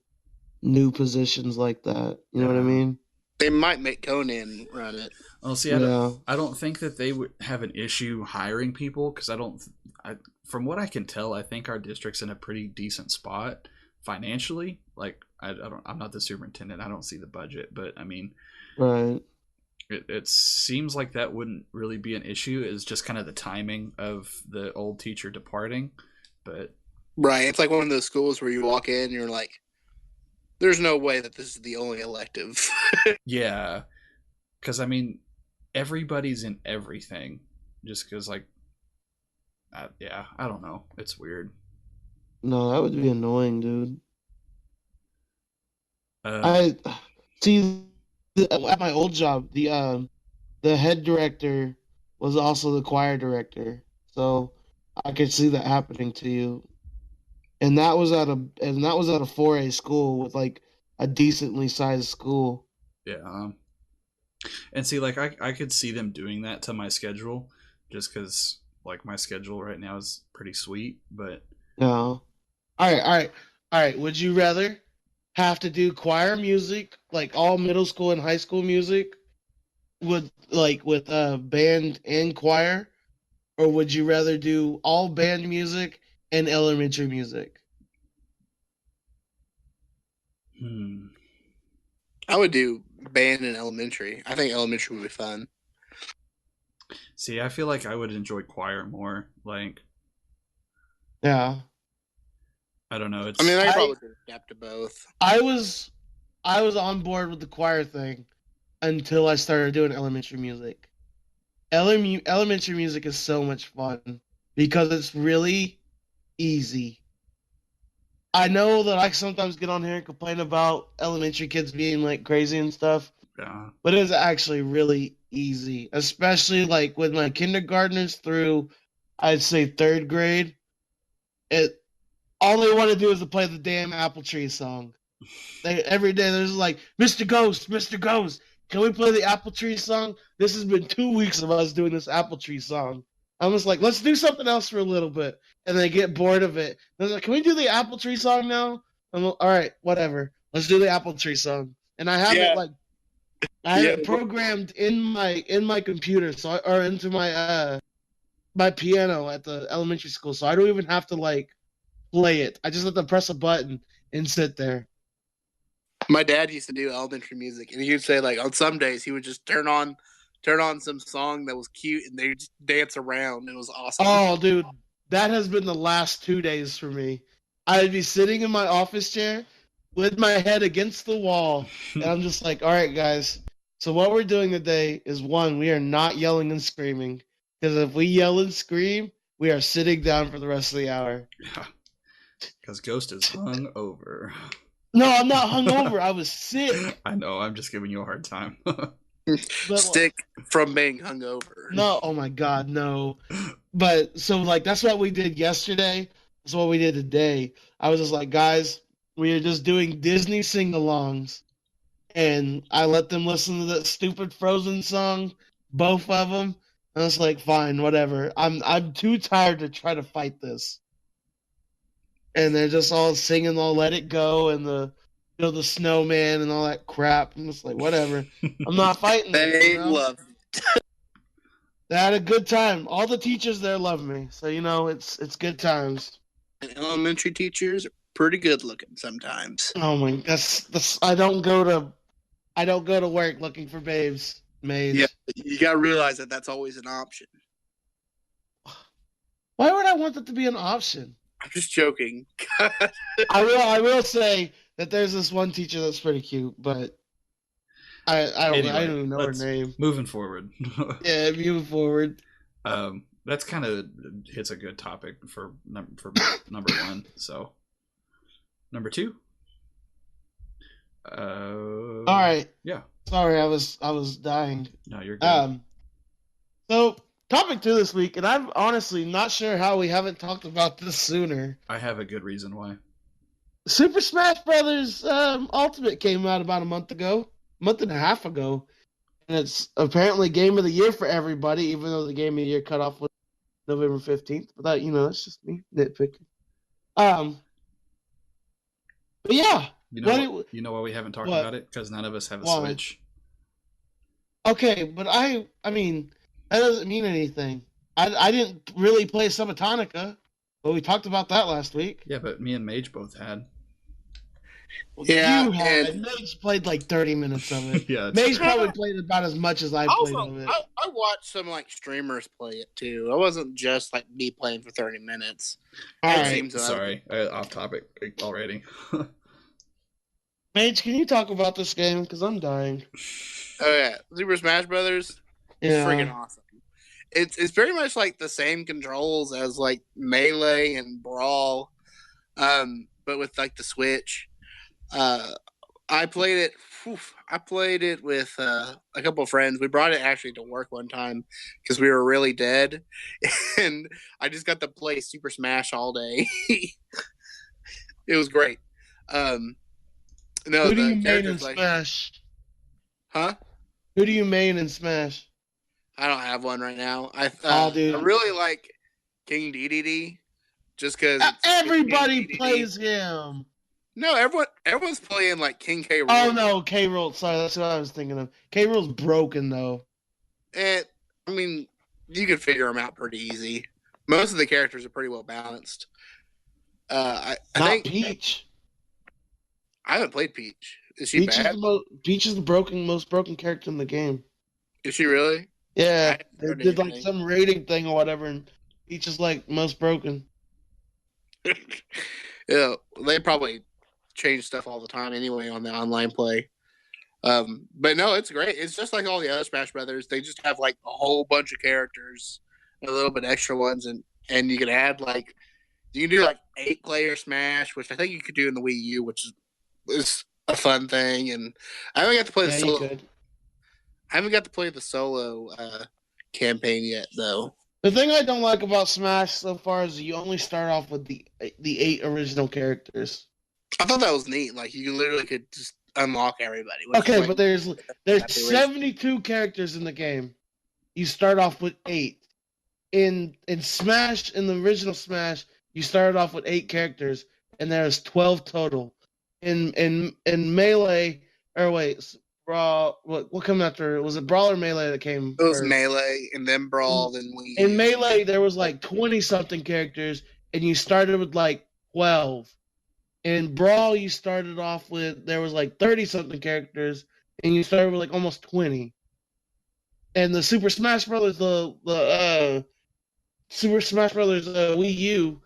[SPEAKER 1] new positions like that. You know what I
[SPEAKER 2] Yeah.
[SPEAKER 1] mean?
[SPEAKER 3] They might make Conan run it.
[SPEAKER 2] Well, see,
[SPEAKER 1] Yeah.
[SPEAKER 2] I don't think that they would have an issue hiring people, because from what I can tell, I think our district's in a pretty decent spot financially. Like, I'm not the superintendent. I don't see the budget, but I mean,
[SPEAKER 1] Right.
[SPEAKER 2] it seems like that wouldn't really be an issue. It's just kind of the timing of the old teacher departing. But
[SPEAKER 3] Right. It's like one of those schools where you walk in and you're like, there's no way that this is the only elective.
[SPEAKER 2] yeah, because I mean, everybody's in everything, just because like, yeah, I don't know. It's weird.
[SPEAKER 1] No, that would be annoying, dude.
[SPEAKER 2] Uh,
[SPEAKER 1] I see at my old job, the head director was also the choir director. So I could see that happening to you. And that was at a 4A school with like a decently sized school.
[SPEAKER 2] yeah. And see, like, I could see them doing that to my schedule, just because like my schedule right now is pretty sweet. But
[SPEAKER 1] No. All right. Would you rather have to do choir music, like all middle school and high school music, with band and choir, or would you rather do all band music and elementary music?
[SPEAKER 3] I would do band in elementary. I think elementary would be fun.
[SPEAKER 2] See, I feel like I would enjoy choir more. Like,
[SPEAKER 1] Yeah.
[SPEAKER 2] I don't know. It's
[SPEAKER 3] I mean, I probably could adapt to both.
[SPEAKER 1] I was on board with the choir thing until I started doing elementary music. Elementary music is so much fun because it's really easy. I know that I sometimes get on here and complain about elementary kids being like crazy and stuff,
[SPEAKER 2] yeah.
[SPEAKER 1] but it's actually really easy, especially like with my kindergartners through, I'd say third grade. It all they want to do is to play the damn apple tree song. Every day there's like, Mr. Ghost, Mr. Ghost, can we play the apple tree song? This has been 2 weeks of us doing this apple tree song. I'm just like, let's do something else for a little bit. And they get bored of it. They're like, can we do the apple tree song now? I'm like, all right, whatever. Let's do the apple tree song. And I have it like I have it programmed in my computer, or into my my piano at the elementary school, so I don't even have to like play it. I just have to press a button and sit there.
[SPEAKER 3] My dad used to do elementary music, and he would say like on some days he would just turn on some song that was cute, and they would just dance around. It was awesome.
[SPEAKER 1] Oh, dude, that has been the last 2 days for me. I'd be sitting in my office chair with my head against the wall, and I'm just like, all right, guys. So what we're doing today is, one, we are not yelling and screaming, because if we yell and scream, we are sitting down for the rest of the hour.
[SPEAKER 2] Yeah. Because Ghost is hung over.
[SPEAKER 1] No, I'm not hungover. I was sick.
[SPEAKER 2] I know. I'm just giving you a hard time.
[SPEAKER 3] Stick from being hungover.
[SPEAKER 1] No, oh my God, no. But so like that's what we did yesterday. That's what we did today. I was just like, guys, we are just doing Disney sing-alongs, and I let them listen to that stupid Frozen song, both of them. And I was like, fine, whatever. I'm too tired to try to fight this. And they're just all singing all "Let It Go" and the snowman and all that crap. I'm just like, whatever. I'm not fighting it.
[SPEAKER 3] They love it.
[SPEAKER 1] They had a good time. All the teachers there love me, so it's good times.
[SPEAKER 3] And elementary teachers are pretty good looking sometimes.
[SPEAKER 1] Oh my, that's I don't go to work looking for babes, maids.
[SPEAKER 3] Yeah, you gotta realize that that's always an option.
[SPEAKER 1] Why would I want that to be an option?
[SPEAKER 3] I'm just joking.
[SPEAKER 1] I will say that there's this one teacher that's pretty cute, but I don't even know her name.
[SPEAKER 2] Moving forward.
[SPEAKER 1] Yeah, moving forward.
[SPEAKER 2] That's kind of hits a good topic for number one. So, number two.
[SPEAKER 1] All right.
[SPEAKER 2] Yeah.
[SPEAKER 1] Sorry, I was dying.
[SPEAKER 2] No, you're good.
[SPEAKER 1] So topic 2 this week, and I'm honestly not sure how we haven't talked about this sooner.
[SPEAKER 2] I have a good reason why.
[SPEAKER 1] Super Smash Brothers Ultimate came out about a month and a half ago, and it's apparently Game of the Year for everybody, even though the Game of the Year cutoff was November 15th. But that's just me nitpicking. But yeah.
[SPEAKER 2] You know why we haven't talked about it? Because none of us have a Switch.
[SPEAKER 1] Okay, but I mean, that doesn't mean anything. I didn't really play Subatonica, but we talked about that last week.
[SPEAKER 2] Yeah, but me and Mage both had.
[SPEAKER 3] Yeah,
[SPEAKER 1] you had. Mage played like 30 minutes of it.
[SPEAKER 2] Yeah,
[SPEAKER 1] Mage probably played about as much as I played of it.
[SPEAKER 3] I watched some streamers play it too. I wasn't just me playing for 30 minutes.
[SPEAKER 1] All right.
[SPEAKER 2] Sorry, off topic already.
[SPEAKER 1] Mage, can you talk about this game? Because I'm dying.
[SPEAKER 3] Oh yeah, Super Smash Brothers.
[SPEAKER 1] Yeah.
[SPEAKER 3] Freaking awesome. It's very much like the same controls as Melee and Brawl, but with the Switch. I played it. I played it with a couple of friends. We brought it actually to work one time because we were really dead, and I just got to play Super Smash all day. It was great.
[SPEAKER 1] Who do you main in Smash?
[SPEAKER 3] Huh?
[SPEAKER 1] Who do you main in Smash?
[SPEAKER 3] I don't have one right now. I really like King DDD just because
[SPEAKER 1] everybody plays him.
[SPEAKER 3] No, everyone's playing King K. Rool.
[SPEAKER 1] Oh no, K. Rool. Sorry, that's what I was thinking of. K. Rool's broken though.
[SPEAKER 3] I mean, you can figure him out pretty easy. Most of the characters are pretty well balanced. I think
[SPEAKER 1] Peach.
[SPEAKER 3] I haven't played Peach. Is she bad?
[SPEAKER 1] Peach is the most broken character in the game.
[SPEAKER 3] Is she really?
[SPEAKER 1] Yeah, they did some rating thing or whatever, and Peach is most broken.
[SPEAKER 3] Yeah, they probably change stuff all the time anyway on the online play. But no, it's great. It's just like all the other Smash Brothers. They just have a whole bunch of characters, and a little bit extra ones, and you can add you can do 8-player Smash, which I think you could do in the Wii U, which is a fun thing. And I haven't got to play the solo. I haven't got to play the solo campaign yet, though.
[SPEAKER 1] The thing I don't like about Smash so far is you only start off with the 8 original characters.
[SPEAKER 3] I thought that was neat. You literally could just unlock everybody.
[SPEAKER 1] Okay, but there's 72 characters in the game. You start off with 8. In Smash, in the original Smash, you started off with 8 characters, and there's 12 total. In Melee, or wait, Brawl. What came after? Was it Brawl or Melee that came?
[SPEAKER 3] It was first? Melee, and then Brawl, then Wii.
[SPEAKER 1] In Melee, there was 20-something characters, and you started with 12. In Brawl, you started off with there was 30-something characters, and you started with almost 20. And the Super Smash Brothers, the Super Smash Brothers Wii U,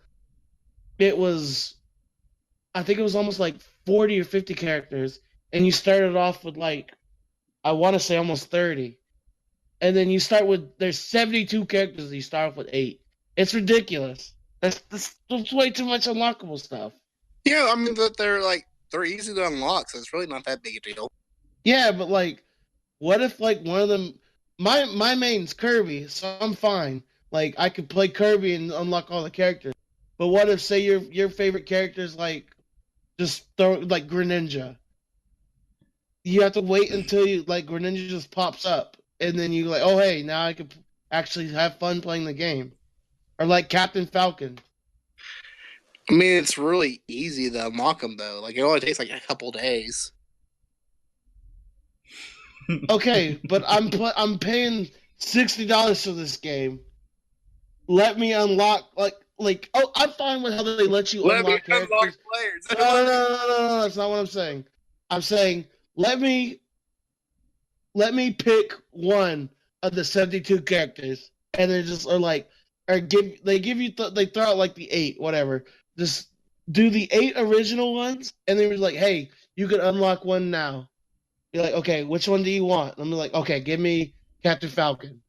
[SPEAKER 1] I think it was almost 40 or 50 characters. And you started off with I want to say almost 30. And then you start with, there's 72 characters, and you start off with 8. It's ridiculous. That's way too much unlockable stuff.
[SPEAKER 3] Yeah, I mean that they're easy to unlock, so it's really not that big a deal.
[SPEAKER 1] Yeah, but like, what if like one of them? My main's Kirby, so I'm fine. Like I could play Kirby and unlock all the characters. But what if say your favorite character is like just throw like Greninja? You have to wait until you like Greninja just pops up, and then you like, oh hey, now I can actually have fun playing the game. Or like Captain Falcon.
[SPEAKER 3] I mean, it's really easy to unlock them though. Like it only takes like a couple days.
[SPEAKER 1] Okay, but I'm paying $60 for this game. Let me unlock oh, I'm fine with how they let you
[SPEAKER 3] Let me
[SPEAKER 1] unlock
[SPEAKER 3] unlock
[SPEAKER 1] characters.
[SPEAKER 3] players.
[SPEAKER 1] No, that's not what I'm saying. I'm saying let me pick one of the 72 characters, and they just are like, or give you they throw out like the 8 whatever. Just do the 8 original ones, and they were like, hey, you can unlock one now. You're like, okay, which one do you want? I'm like, okay, give me Captain Falcon.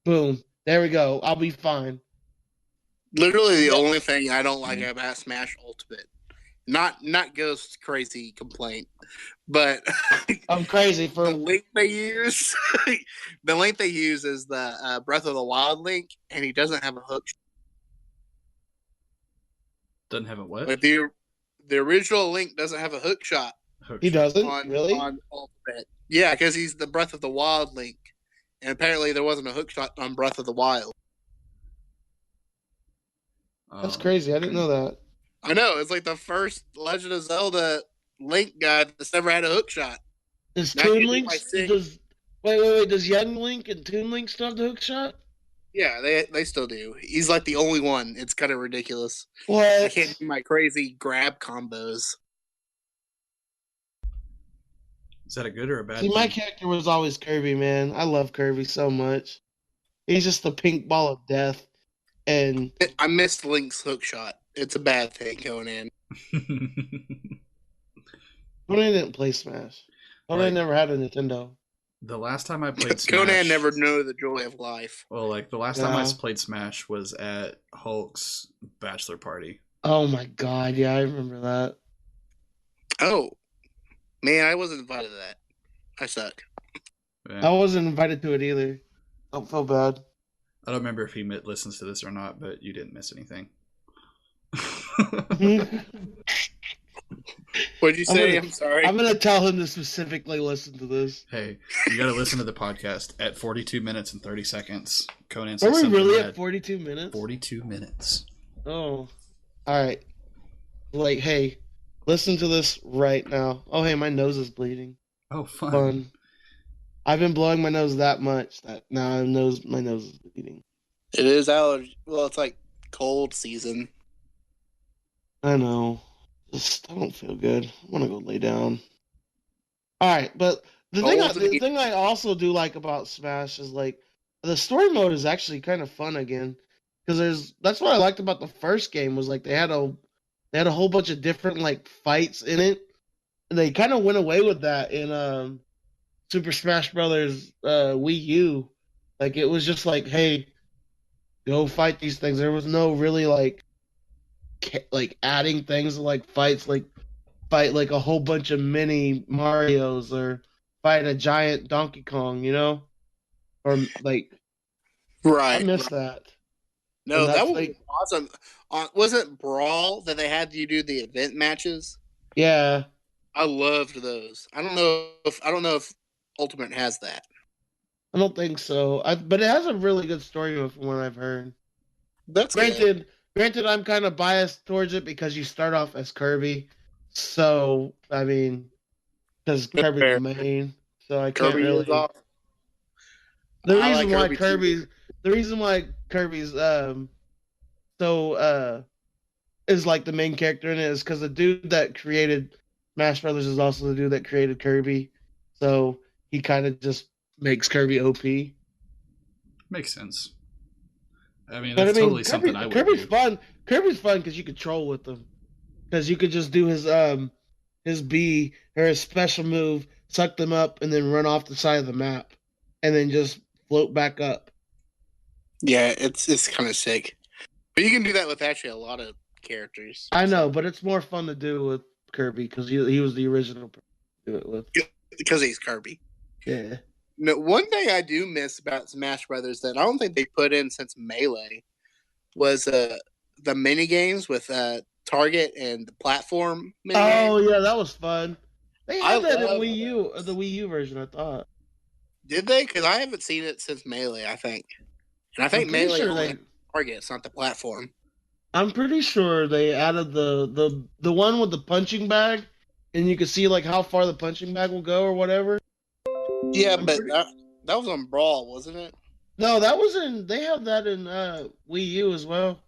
[SPEAKER 1] Boom, there we go. I'll be fine.
[SPEAKER 3] Literally, the only thing I don't like about Smash Ultimate, not Ghost crazy complaint, but
[SPEAKER 1] I'm crazy
[SPEAKER 3] the
[SPEAKER 1] for
[SPEAKER 3] link they use. The link they use is the Breath of the Wild link, and he doesn't have a hook.
[SPEAKER 2] Doesn't have a what?
[SPEAKER 3] Like the original Link doesn't have a hook shot
[SPEAKER 2] Hook
[SPEAKER 1] he
[SPEAKER 2] shot.
[SPEAKER 1] doesn't really.
[SPEAKER 3] on Ultimate. Yeah, because he's the Breath of the Wild Link, and apparently there wasn't a hook shot on Breath of the Wild.
[SPEAKER 1] That's
[SPEAKER 2] Oh,
[SPEAKER 1] crazy. I didn't know that.
[SPEAKER 3] I know it's like the first Legend of Zelda Link guy that's never had a hook shot.
[SPEAKER 1] Does
[SPEAKER 3] Not
[SPEAKER 1] Toon
[SPEAKER 3] getting my
[SPEAKER 1] Link's
[SPEAKER 3] six.
[SPEAKER 1] does wait, does Young Link and Toon Link still have the hook shot?
[SPEAKER 3] Yeah, they still do. He's like the only one. It's kind of ridiculous. I can't
[SPEAKER 1] What?
[SPEAKER 3] do my crazy grab combos.
[SPEAKER 2] is that a good or a bad
[SPEAKER 1] See, my
[SPEAKER 2] thing?
[SPEAKER 1] character was always Kirby, man. I love Kirby so much. He's just the pink ball of death, and
[SPEAKER 3] I missed Link's hook shot. It's a bad thing, Conan.
[SPEAKER 1] Conan didn't play Smash. Conan
[SPEAKER 2] Like-
[SPEAKER 1] never had a Nintendo.
[SPEAKER 2] The last time I played Smash,
[SPEAKER 3] Conan never knew the joy of life.
[SPEAKER 2] well, like the last time I
[SPEAKER 1] Yeah.
[SPEAKER 2] played Smash was at Hulk's bachelor party.
[SPEAKER 1] Oh my god, yeah, I remember that.
[SPEAKER 3] Oh, man, I wasn't invited to that. I suck.
[SPEAKER 2] Yeah.
[SPEAKER 1] I wasn't invited to it either. Don't feel bad.
[SPEAKER 2] I don't remember if he listens to this or not, but you didn't miss anything.
[SPEAKER 3] What'd you say?
[SPEAKER 1] gonna-
[SPEAKER 3] I'm sorry.
[SPEAKER 1] I'm gonna tell him to specifically listen to this.
[SPEAKER 2] Hey, you got to listen to the podcast at 42 minutes and 30 seconds. Conan
[SPEAKER 1] Are
[SPEAKER 2] says
[SPEAKER 1] we
[SPEAKER 2] something
[SPEAKER 1] really
[SPEAKER 2] bad.
[SPEAKER 1] at 42 minutes?
[SPEAKER 2] 42 minutes.
[SPEAKER 1] Oh, all right. Like, hey, listen to this right now. Oh, hey, my nose is bleeding.
[SPEAKER 2] Oh, fun.
[SPEAKER 1] Fun. I've been blowing my nose that much that now my nose is bleeding.
[SPEAKER 3] It is allergy. Well, it's like cold season.
[SPEAKER 1] I know. Just I don't feel good. I want to go lay down. All right, but the thing I also do like about Smash is like the story mode is actually kind of fun again because that's what I liked about the first game was like they had a whole bunch of different like fights in it, and they kind of went away with that in Super Smash Brothers Wii U. Like it was just like, hey, go fight these things. There was no really like adding things to like fights, like fight like a whole bunch of mini Mario's or fight a giant Donkey Kong, or like
[SPEAKER 3] Right.
[SPEAKER 1] I miss that.
[SPEAKER 3] No,
[SPEAKER 1] And
[SPEAKER 3] that
[SPEAKER 1] that's
[SPEAKER 3] was
[SPEAKER 1] like
[SPEAKER 3] awesome. Was it Brawl that they had you do the event matches?
[SPEAKER 1] yeah.
[SPEAKER 3] I loved those. I don't know if Ultimate has that.
[SPEAKER 1] I don't think so. But it has a really good story mode from what I've heard.
[SPEAKER 3] That's good.
[SPEAKER 1] Granted, I'm kind of biased towards it because you start off as Kirby, so I mean, because
[SPEAKER 3] That's
[SPEAKER 1] Kirby's
[SPEAKER 3] fair.
[SPEAKER 1] the main, so I can't
[SPEAKER 3] Kirby
[SPEAKER 1] really.
[SPEAKER 3] is off.
[SPEAKER 1] The
[SPEAKER 3] I
[SPEAKER 1] reason
[SPEAKER 3] like
[SPEAKER 1] why
[SPEAKER 3] Kirby too.
[SPEAKER 1] the reason why Kirby's so is like the main character in it is because the dude that created Smash Brothers is also the dude that created Kirby, so he kind of just makes Kirby OP.
[SPEAKER 2] Makes sense. I mean,
[SPEAKER 1] But
[SPEAKER 2] that's
[SPEAKER 1] I mean,
[SPEAKER 2] totally something I would
[SPEAKER 1] Kirby's
[SPEAKER 2] do.
[SPEAKER 1] fun. Kirby's fun because you control with him. Because you could just do his B or his special move, suck them up, and then run off the side of the map, and then just float back up.
[SPEAKER 3] Yeah, it's kind of sick. But you can do that with actually a lot of characters.
[SPEAKER 1] I know, but it's more fun to do with Kirby because he was the original person to do it with.
[SPEAKER 3] Because he's Kirby.
[SPEAKER 1] Yeah.
[SPEAKER 3] No, one thing I do miss about Smash Brothers that I don't think they put in since Melee was the mini games with target and the platform.
[SPEAKER 1] Oh yeah, that was fun. They had that in
[SPEAKER 3] love,
[SPEAKER 1] Wii U, the Wii U version. I thought.
[SPEAKER 3] Did they? Because I haven't seen it since Melee. I think, and I think Melee
[SPEAKER 1] sure
[SPEAKER 3] only had targets, not the platform.
[SPEAKER 1] I'm pretty sure they added the one with the punching bag, and you could see like how far the punching bag will go or whatever.
[SPEAKER 3] Yeah, but that was on Brawl, wasn't it?
[SPEAKER 1] No, that was in. They have that in Wii U as well.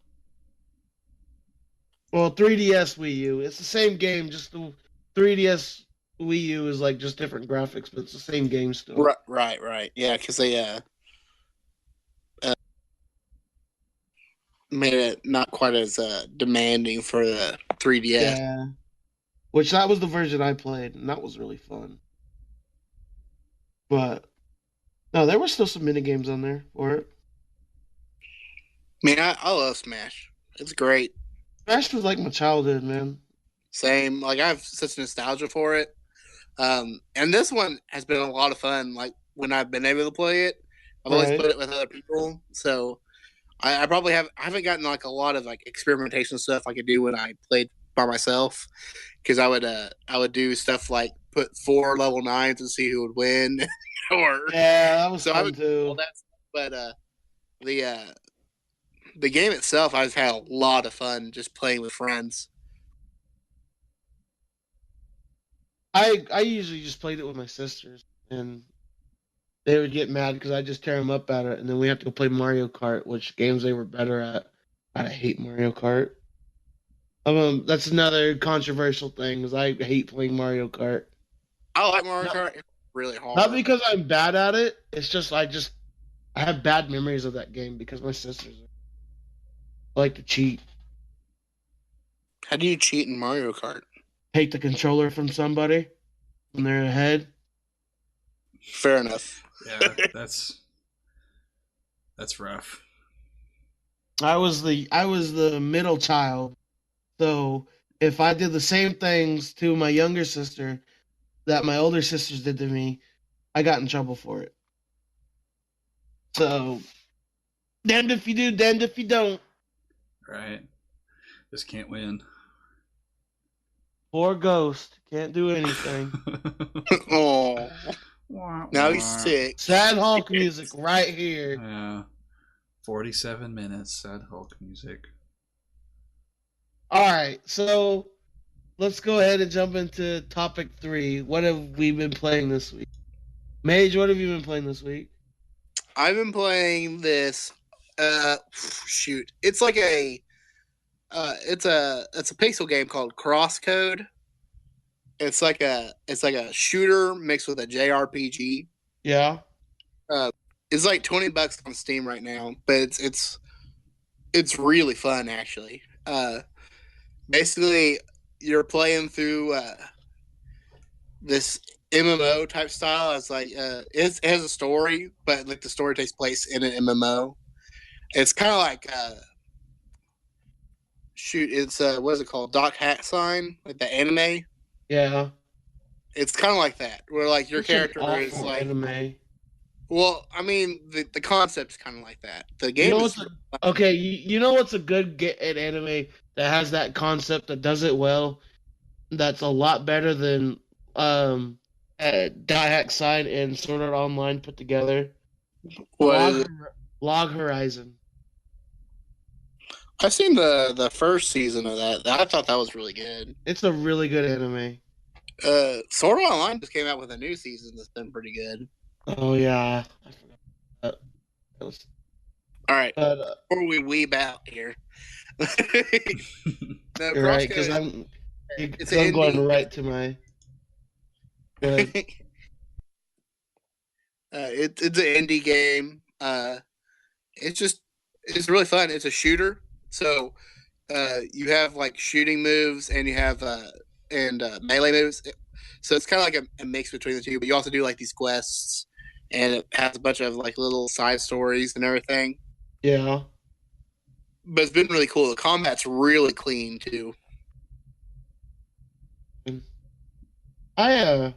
[SPEAKER 1] Well, 3DS Wii U. It's the same game, just the 3DS Wii U is like just different graphics, but it's the same game still.
[SPEAKER 3] Right. Yeah, because they made it not quite as demanding for the 3DS.
[SPEAKER 1] Yeah. Which that was the version I played, and that was really fun. But no, there were still some mini games on there for it.
[SPEAKER 3] Man, I love Smash. It's great.
[SPEAKER 1] Smash was like my childhood, man.
[SPEAKER 3] Same. Like I have such nostalgia for it. And this one has been a lot of fun. Like when I've been able to play it, I've always played it with other people. So I probably haven't gotten like a lot of like experimentation stuff I could do when I played by myself. Because I would do stuff like put 4 level 9s and see who would win. Or
[SPEAKER 1] yeah, that was
[SPEAKER 3] so
[SPEAKER 1] fun
[SPEAKER 3] I would
[SPEAKER 1] too.
[SPEAKER 3] do all that stuff, but the game itself, I've had a lot of fun just playing with friends.
[SPEAKER 1] I usually just played it with my sisters, and they would get mad because I just tear them up at it, and then we have to go play Mario Kart, which games they were better at. I hate Mario Kart. That's another controversial thing, is I hate playing Mario Kart.
[SPEAKER 3] I like Mario Kart. It's really hard.
[SPEAKER 1] Not because I'm bad at it. It's just I have bad memories of that game because my sisters like to cheat.
[SPEAKER 3] How do you cheat in Mario Kart?
[SPEAKER 1] Take the controller from somebody when they're ahead.
[SPEAKER 3] Fair enough.
[SPEAKER 2] Yeah, that's rough.
[SPEAKER 1] I was the middle child, so if I did the same things to my younger sister that my older sisters did to me, I got in trouble for it. So, damned if you do, damned if you don't.
[SPEAKER 2] Right. Just can't win.
[SPEAKER 1] Poor Ghost. Can't do anything.
[SPEAKER 3] Oh. Now he's sick.
[SPEAKER 1] Sad Hulk music right here.
[SPEAKER 2] Yeah. 47 minutes, sad Hulk music.
[SPEAKER 1] Alright, so let's go ahead and jump into topic 3. What have we been playing this week? Mage, what have you been playing this week?
[SPEAKER 3] I've been playing this shoot. It's like it's a pixel game called Crosscode. It's like a shooter mixed with a JRPG.
[SPEAKER 1] Yeah.
[SPEAKER 3] It's like $20 on Steam right now, but it's really fun actually. Basically you're playing through this MMO type style. It's like it has a story, but like the story takes place in an MMO. It's kind of like it's what is it called? Doc Hat Sign, like the anime.
[SPEAKER 1] Yeah.
[SPEAKER 3] It's kind of like that, where like your character is like
[SPEAKER 1] anime.
[SPEAKER 3] Well, I mean, the concept's kind of like that. The game is
[SPEAKER 1] okay. You know what's a good anime that has that concept that does it well? That's a lot better than Dot Hack Side and Sword Art Online put together. Log Horizon.
[SPEAKER 3] I've seen the first season of that. I thought that was really good.
[SPEAKER 1] It's a really good anime.
[SPEAKER 3] Sword Art Online just came out with a new season that's been pretty good.
[SPEAKER 1] Oh yeah, I forgot that.
[SPEAKER 3] All right, before we weeb out here,
[SPEAKER 1] you're right, because I'm going right to my.
[SPEAKER 3] It's an indie game. It's really fun. It's a shooter, so you have like shooting moves and you have melee moves. So it's kind of like a mix between the two. But you also do like these quests, and it has a bunch of like little side stories and everything.
[SPEAKER 1] Yeah.
[SPEAKER 3] but it's been really cool. The combat's really clean too.
[SPEAKER 1] I've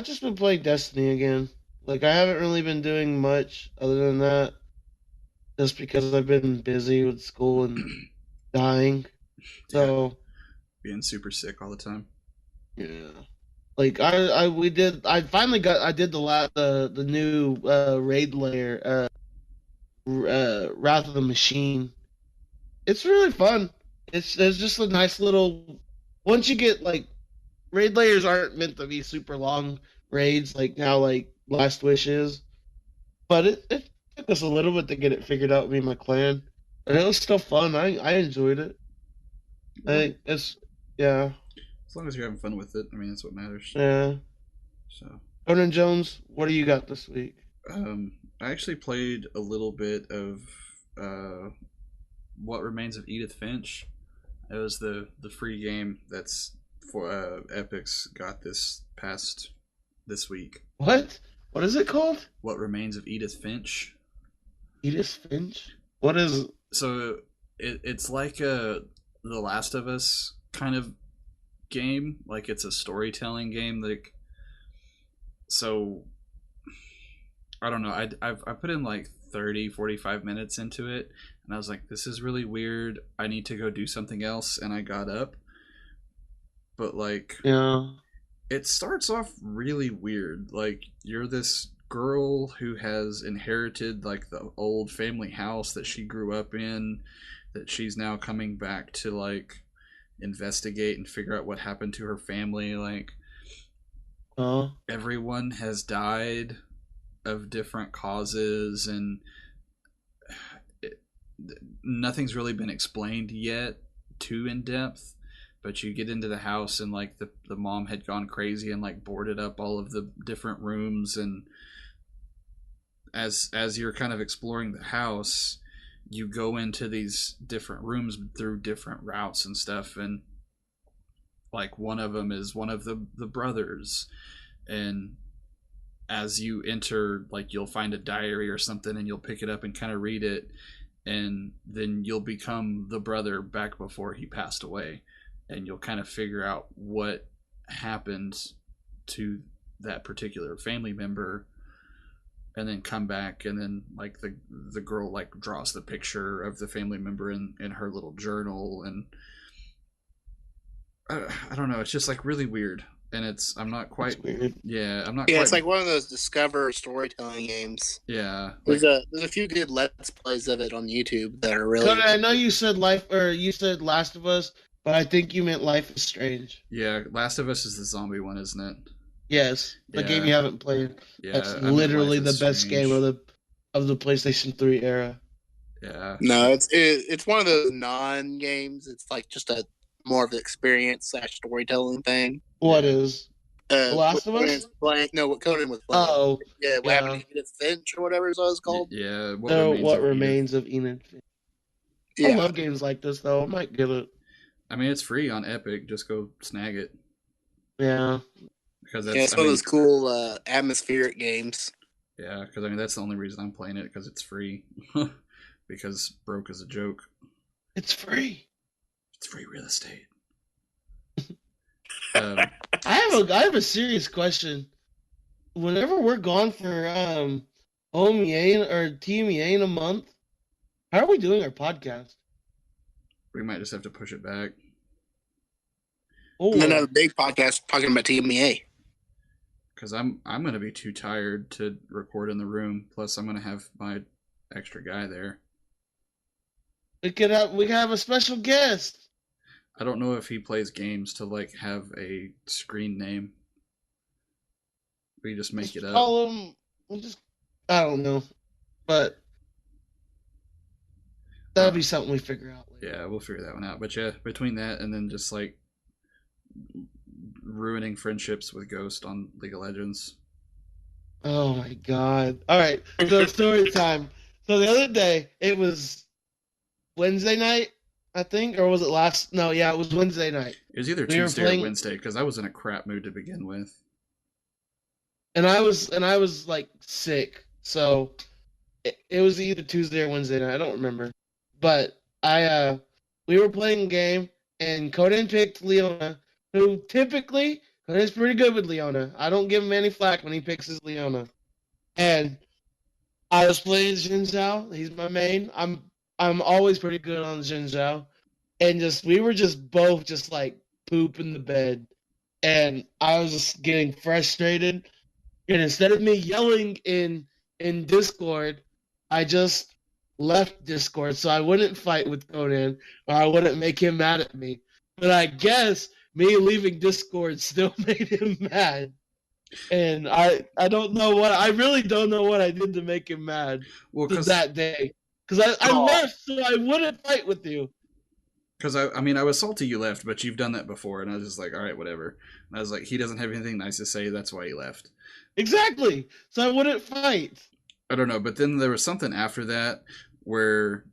[SPEAKER 1] just been playing Destiny again. Like I haven't really been doing much other than that, just because I've been busy with school and dying. So
[SPEAKER 2] being super sick all the time.
[SPEAKER 1] yeah, like I did the new raid layer, Wrath of the Machine. It's really fun. It's just a nice little. Once you get like raid layers aren't meant to be super long raids like now like Last Wish is, but it took us a little bit to get it figured out. Me and my clan, and it was still fun. I enjoyed it. I think it's yeah.
[SPEAKER 2] As long as you're having fun with it, I mean that's what matters.
[SPEAKER 1] Yeah.
[SPEAKER 2] So,
[SPEAKER 1] Conan Jones, what do you got this week?
[SPEAKER 2] I actually played a little bit of What Remains of Edith Finch. It was the free game that's for Epic's got this week.
[SPEAKER 1] What? What is it called?
[SPEAKER 2] What Remains of Edith Finch.
[SPEAKER 1] Edith Finch? What is?
[SPEAKER 2] So it's like a The Last of Us kind of game. Like it's a storytelling game. Like so, I don't know. I put in like 30-45 minutes into it, and I was like, this is really weird. I need to go do something else, and I got up. But like,
[SPEAKER 1] Yeah.
[SPEAKER 2] it starts off really weird. Like you're this girl who has inherited like the old family house that she grew up in, that she's now coming back to like investigate and figure out what happened to her family. Like everyone has died of different causes, and nothing's really been explained yet too in depth. But you get into the house, and like the mom had gone crazy and like boarded up all of the different rooms, and as you're kind of exploring the house, you go into these different rooms through different routes and stuff, and like one of them is one of the brothers, and as you enter, like you'll find a diary or something, and you'll pick it up and kind of read it, and then you'll become the brother back before he passed away, and you'll kind of figure out what happened to that particular family member, and then come back, and then like the girl like draws the picture of the family member in her little journal, and I don't know, it's just like really weird, and I'm not quite
[SPEAKER 3] it's like one of those Discover storytelling games.
[SPEAKER 2] Yeah,
[SPEAKER 3] there's a few good Let's Plays of it on YouTube that are really.
[SPEAKER 1] Conan, I know you said you said Last of Us, but I think you meant Life is Strange.
[SPEAKER 2] Yeah, Last of Us is the zombie one, isn't it?
[SPEAKER 1] Yes, the game you haven't played.
[SPEAKER 2] Yeah,
[SPEAKER 1] that's literally the best game of the PlayStation 3 era.
[SPEAKER 2] Yeah.
[SPEAKER 3] No, it's one of those non-games. It's like just a more of an experience / storytelling thing.
[SPEAKER 1] What is?
[SPEAKER 3] The
[SPEAKER 1] Last of Us?
[SPEAKER 3] What Conan was playing.
[SPEAKER 1] Oh,
[SPEAKER 3] yeah, what happened to Edith Finch or whatever it was called.
[SPEAKER 2] Yeah,
[SPEAKER 1] What remains of Edith Finch. Yeah. I love games like this though. I might get it.
[SPEAKER 2] I mean, it's free on Epic. Just go snag it.
[SPEAKER 1] Yeah.
[SPEAKER 2] Because
[SPEAKER 3] it's one of those cool atmospheric games.
[SPEAKER 2] Yeah, because I mean that's the only reason I'm playing it, because it's free. Because broke is a joke.
[SPEAKER 1] It's free.
[SPEAKER 2] It's free real estate.
[SPEAKER 1] I have a serious question. Whenever we're gone for Home EA or Team EA in a month, how are we doing our podcast?
[SPEAKER 2] We might just have to push it back.
[SPEAKER 3] And then have a big podcast talking about Team EA.
[SPEAKER 2] Because I'm going to be too tired to record in the room. Plus, I'm going to have my extra guy there.
[SPEAKER 1] We could have a special guest.
[SPEAKER 2] I don't know if he plays games to like have a screen name. We just make it up.
[SPEAKER 1] Call him. I don't know, but that'll be something we figure out later.
[SPEAKER 2] Yeah, we'll figure that one out. But yeah, between that and then just like ruining friendships with Ghost on League of Legends.
[SPEAKER 1] Oh my god! All right, so story time. So the other day, it was Wednesday night, I think, or was it last? No, yeah, it was Wednesday night.
[SPEAKER 2] It was either Tuesday or Wednesday, because I was in a crap mood to begin with.
[SPEAKER 1] And I was like sick, so it was either Tuesday or Wednesday night. I don't remember, but we were playing a game, and Conan picked Leona, who typically Conan's pretty good with Leona. I don't give him any flack when he picks his Leona. And I was playing Xin Zhao. He's my main. I'm always pretty good on Xin Zhao, and just we were just both just like poop in the bed, and I was just getting frustrated. And instead of me yelling in Discord, I just left Discord so I wouldn't fight with Conan or I wouldn't make him mad at me. But I guess me leaving Discord still made him mad. And I don't know what I really don't know what I did to make him mad that day. Because I left so I wouldn't fight with you.
[SPEAKER 2] Because I mean, I was salty you left, but you've done that before, and I was just like, all right, whatever. And I was like, he doesn't have anything nice to say, that's why he left.
[SPEAKER 1] Exactly. So I wouldn't fight.
[SPEAKER 2] I don't know, but then there was something after that where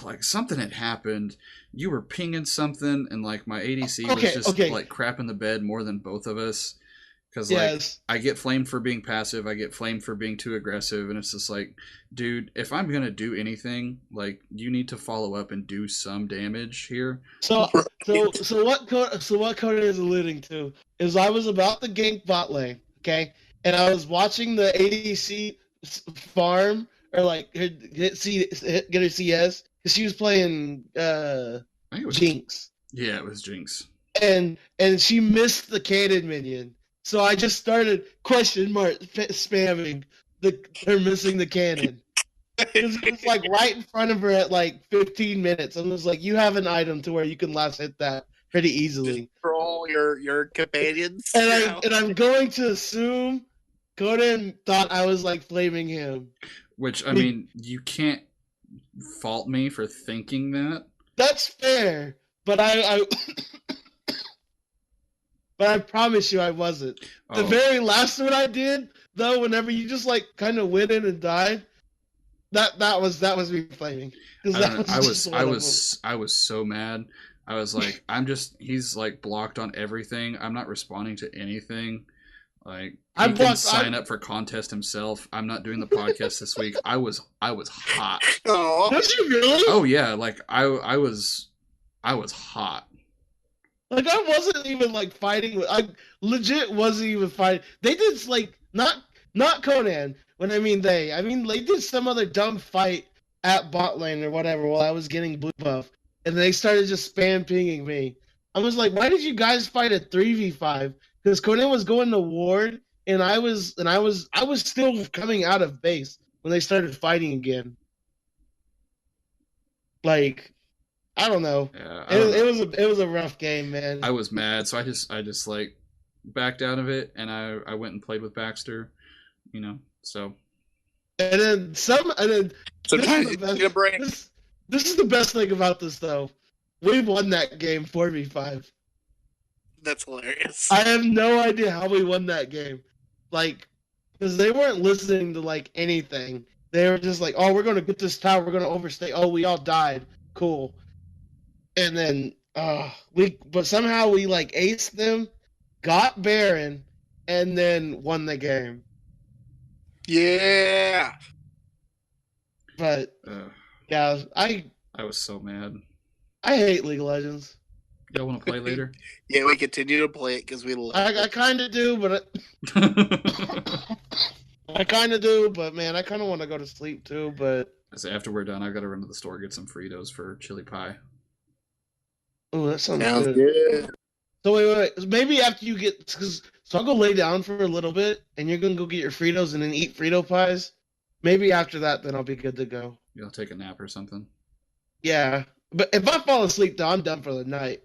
[SPEAKER 2] like something had happened. You were pinging something, and like my ADC was just like crapping the bed more than both of us. Because like I get flamed for being passive, I get flamed for being too aggressive, and it's just like, dude, if I'm gonna do anything, like you need to follow up and do some damage here.
[SPEAKER 1] So what Conan is alluding to is I was about to gank bot lane, okay, and I was watching the ADC farm or like get her CS because she was playing Jinx.
[SPEAKER 2] Yeah, it was Jinx.
[SPEAKER 1] And she missed the cannon minion. So I just started spamming her missing the cannon. Because it was like right in front of her at like 15 minutes. And it was like, you have an item to where you can last hit that pretty easily.
[SPEAKER 3] Control your companions.
[SPEAKER 1] And I'm going to assume Conan thought I was like flaming him.
[SPEAKER 2] Which, I mean, you can't fault me for thinking that.
[SPEAKER 1] That's fair. But but I promise you I wasn't. The very last one I did, though, whenever you just like kind of went in and died, that was me flaming.
[SPEAKER 2] I was so mad. I was like, he's like blocked on everything. I'm not responding to anything. Like he can sign up for contest himself. I'm not doing the podcast this week. I was hot.
[SPEAKER 1] Oh, was you really?
[SPEAKER 2] Oh yeah, like I was hot.
[SPEAKER 1] Like I wasn't even like fighting. I legit wasn't even fighting. They did like not Conan. When I mean they did some other dumb fight at bot lane or whatever while I was getting blue buff, and they started just spam pinging me. I was like, why did you guys fight a 3v5? Because Conan was going to ward, and I was still coming out of base when they started fighting again. Like, I don't know.
[SPEAKER 2] Yeah,
[SPEAKER 1] it was a rough game, man.
[SPEAKER 2] I was mad, so I just like backed out of it, and I went and played with Baxter, you know. So.
[SPEAKER 1] And then sometimes you get a break. This is the best thing about this, though. We won that game 4v5.
[SPEAKER 3] That's hilarious.
[SPEAKER 1] I have no idea how we won that game. Like, because they weren't listening to, like, anything. They were just like, oh, we're going to get this tower. We're going to overstay. Oh, we all died. Cool. And then, but somehow we, like, aced them, got Baron, and then won the game.
[SPEAKER 3] Yeah.
[SPEAKER 1] But, yeah, I
[SPEAKER 2] was so mad.
[SPEAKER 1] I hate League of Legends.
[SPEAKER 2] Y'all want to play later?
[SPEAKER 3] Yeah, we continue to play it because we love it.
[SPEAKER 1] I kind of do, but I kind of do, but man, I kind of want to go to sleep too. But
[SPEAKER 2] I say after we're done, I got to run to the store get some Fritos for chili pie.
[SPEAKER 1] Oh, that sounds good. So wait, maybe after you get, so I'll go lay down for a little bit, and you're gonna go get your Fritos and then eat Frito pies. Maybe after that, then I'll be good to go.
[SPEAKER 2] You'll take a nap or something.
[SPEAKER 1] Yeah, but if I fall asleep, though, I'm done for the night.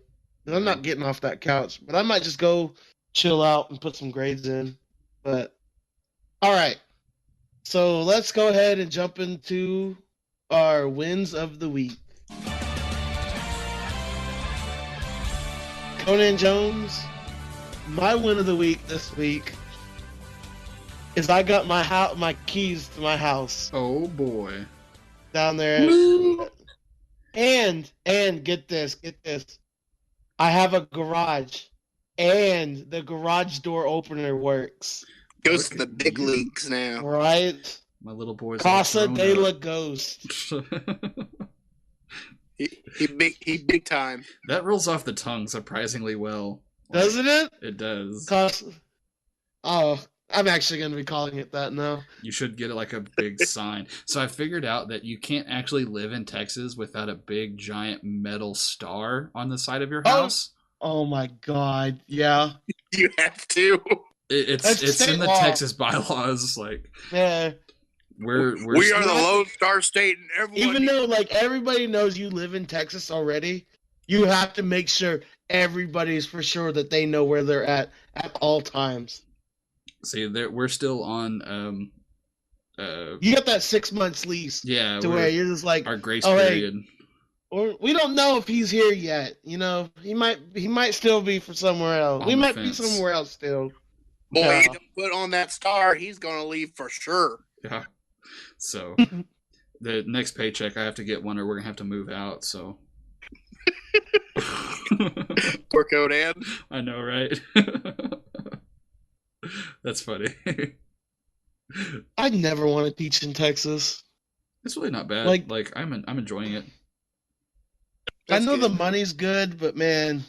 [SPEAKER 1] I'm not getting off that couch, but I might just go chill out and put some grades in. But all right, so let's go ahead and jump into our wins of the week. Conan Jones, my win of the week this week is I got my keys to my house.
[SPEAKER 2] Oh boy,
[SPEAKER 1] down there, and get this. I have a garage, and the garage door opener works.
[SPEAKER 3] Goes to the big leagues now.
[SPEAKER 1] Right?
[SPEAKER 2] My little boy's
[SPEAKER 1] Casa de la Ghost.
[SPEAKER 3] He big time.
[SPEAKER 2] That rolls off the tongue surprisingly well.
[SPEAKER 1] Doesn't it?
[SPEAKER 2] It does.
[SPEAKER 1] Oh, I'm actually going to be calling it that now.
[SPEAKER 2] You should get like a big sign. So I figured out that you can't actually live in Texas without a big giant metal star on the side of your house.
[SPEAKER 1] Oh my God! Yeah,
[SPEAKER 3] You have to.
[SPEAKER 2] It's in the
[SPEAKER 1] law.
[SPEAKER 2] Texas bylaws. Like,
[SPEAKER 1] yeah,
[SPEAKER 3] we are the Lone Star State, and everyone.
[SPEAKER 1] Even though like everybody knows you live in Texas already, you have to make sure everybody's for sure that they know where they're at all times.
[SPEAKER 2] See, we're still on.
[SPEAKER 1] You got that 6 months lease.
[SPEAKER 2] Yeah,
[SPEAKER 1] to where you're just like
[SPEAKER 2] our grace period.
[SPEAKER 1] Hey, or we don't know if he's here yet. You know, he might still be for somewhere else. We might be somewhere else still.
[SPEAKER 3] Boy, he don't put on that star, he's gonna leave for sure.
[SPEAKER 2] Yeah. So the next paycheck, I have to get one, or we're gonna have to move out. So.
[SPEAKER 3] Poor Conan.
[SPEAKER 2] I know, right? That's funny.
[SPEAKER 1] I never want to teach in Texas.
[SPEAKER 2] It's really not bad. Like I'm enjoying it.
[SPEAKER 1] I know the money's good, but man,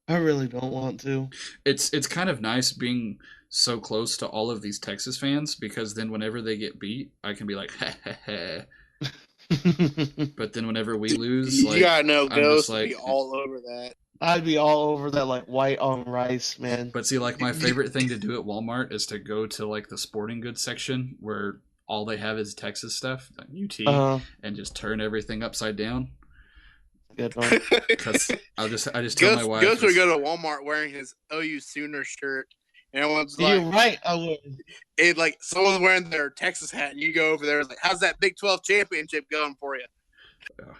[SPEAKER 1] I really don't want to.
[SPEAKER 2] It's kind of nice being so close to all of these Texas fans, because then whenever they get beat, I can be like, ha ha ha. But then whenever we lose, like,
[SPEAKER 3] you gotta know, Ghost
[SPEAKER 2] like,
[SPEAKER 3] be all over that.
[SPEAKER 1] I'd be all over that, like white on rice, man.
[SPEAKER 2] But see, like, my favorite thing to do at Walmart is to go to like the sporting goods section where all they have is Texas stuff, like UT, and just turn everything upside down.
[SPEAKER 1] Good one.
[SPEAKER 2] Because I just tell my wife.
[SPEAKER 3] Ghost would go to Walmart wearing his OU Sooner shirt, and everyone's like,
[SPEAKER 1] "You're right, I would."
[SPEAKER 3] It like someone's wearing their Texas hat, and you go over there, it's like, "How's that Big 12 championship going for you?"
[SPEAKER 2] Yeah.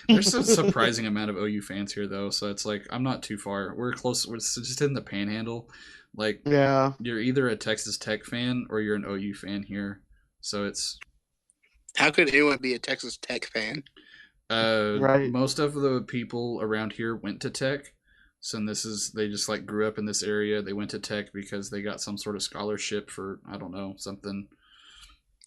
[SPEAKER 2] There's a surprising amount of OU fans here, though, so it's like I'm not too far. We're close. We're just in the Panhandle. Like,
[SPEAKER 1] yeah,
[SPEAKER 2] you're either a Texas Tech fan or you're an OU fan here. So it's.
[SPEAKER 3] How could anyone be a Texas Tech fan?
[SPEAKER 1] Right.
[SPEAKER 2] Most of the people around here went to Tech, so they just like grew up in this area. They went to Tech because they got some sort of scholarship for, I don't know, something.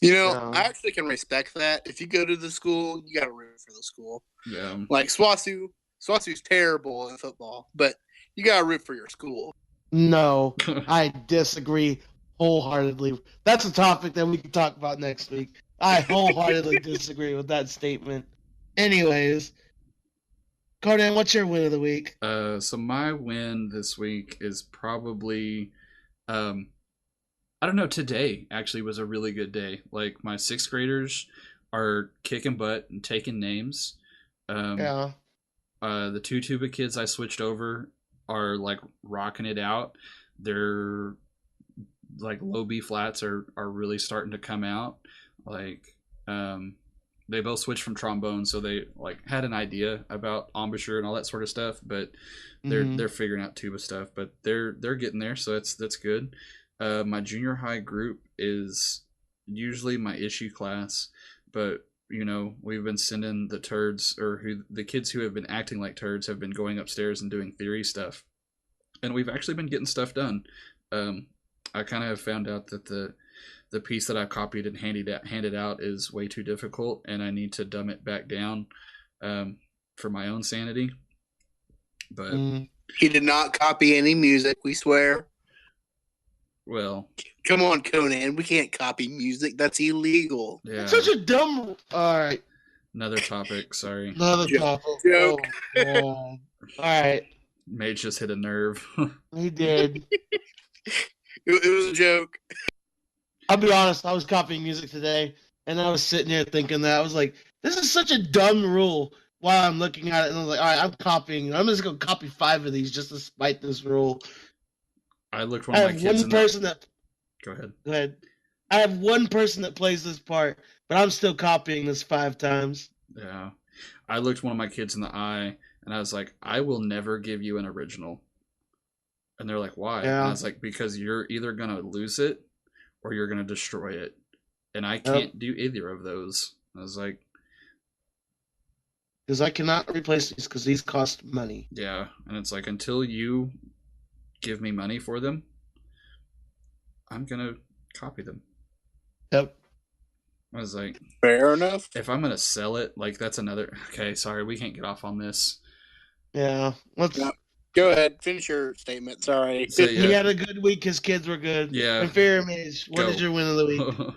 [SPEAKER 3] You know, I actually can respect that. If you go to the school, you got to root for the school.
[SPEAKER 2] Yeah.
[SPEAKER 3] Like SWASU's terrible in football, but you got to root for your school.
[SPEAKER 1] No, I disagree wholeheartedly. That's a topic that we can talk about next week. I wholeheartedly disagree with that statement. Anyways, Conan, what's your win of the week?
[SPEAKER 2] So my win this week is probably, I don't know. Today actually was a really good day. Like, my 6th graders are kicking butt and taking names.
[SPEAKER 1] Yeah.
[SPEAKER 2] The 2 tuba kids I switched over are like rocking it out. They're like low B flats are really starting to come out. Like, they both switched from trombone, so they like had an idea about embouchure and all that sort of stuff, but they're figuring out tuba stuff. But they're getting there, so that's good. My junior high group is usually my issue class, but you know, we've been sending the turds, or the kids who have been acting like turds have been going upstairs and doing theory stuff, and we've actually been getting stuff done. I kind of found out that the piece that I copied and handed out is way too difficult, and I need to dumb it back down for my own sanity. But
[SPEAKER 3] he did not copy any music, we swear.
[SPEAKER 2] Well,
[SPEAKER 3] come on, Conan, we can't copy music. That's illegal.
[SPEAKER 2] Yeah.
[SPEAKER 1] It's such a dumb. All right.
[SPEAKER 2] Another topic. Sorry.
[SPEAKER 1] Another topic.
[SPEAKER 3] Joke.
[SPEAKER 1] Oh, all right.
[SPEAKER 2] Mage just hit a nerve.
[SPEAKER 1] He did.
[SPEAKER 3] It was a joke.
[SPEAKER 1] I'll be honest, I was copying music today, and I was sitting here thinking that. I was like, this is such a dumb rule while I'm looking at it. And I was like, all right, I'm copying. I'm just going to copy 5 of these just to spite this rule.
[SPEAKER 2] I looked one of my kids
[SPEAKER 1] one person that...
[SPEAKER 2] Go ahead.
[SPEAKER 1] Go ahead. I have one person that plays this part, but I'm still copying this 5 times.
[SPEAKER 2] Yeah. I looked one of my kids in the eye, and I was like, I will never give you an original. And they're like, why?
[SPEAKER 1] Yeah.
[SPEAKER 2] And I was like, because you're either going to lose it or you're going to destroy it. And I can't do either of those. I was like...
[SPEAKER 1] Because I cannot replace these, because these cost money.
[SPEAKER 2] Yeah, and it's like, until you give me money for them, I'm going to copy them.
[SPEAKER 1] Yep.
[SPEAKER 2] I was like,
[SPEAKER 3] fair enough.
[SPEAKER 2] if I'm gonna sell it, like that's another. Okay, sorry, we can't get off on this.
[SPEAKER 1] Yeah.
[SPEAKER 3] No. Go ahead, finish your statement. Sorry.
[SPEAKER 2] So
[SPEAKER 1] He
[SPEAKER 2] yeah,
[SPEAKER 1] had a good week. His kids were good.
[SPEAKER 2] yeah.
[SPEAKER 1] Inferiormage, what is
[SPEAKER 2] Go.
[SPEAKER 1] your win of the week?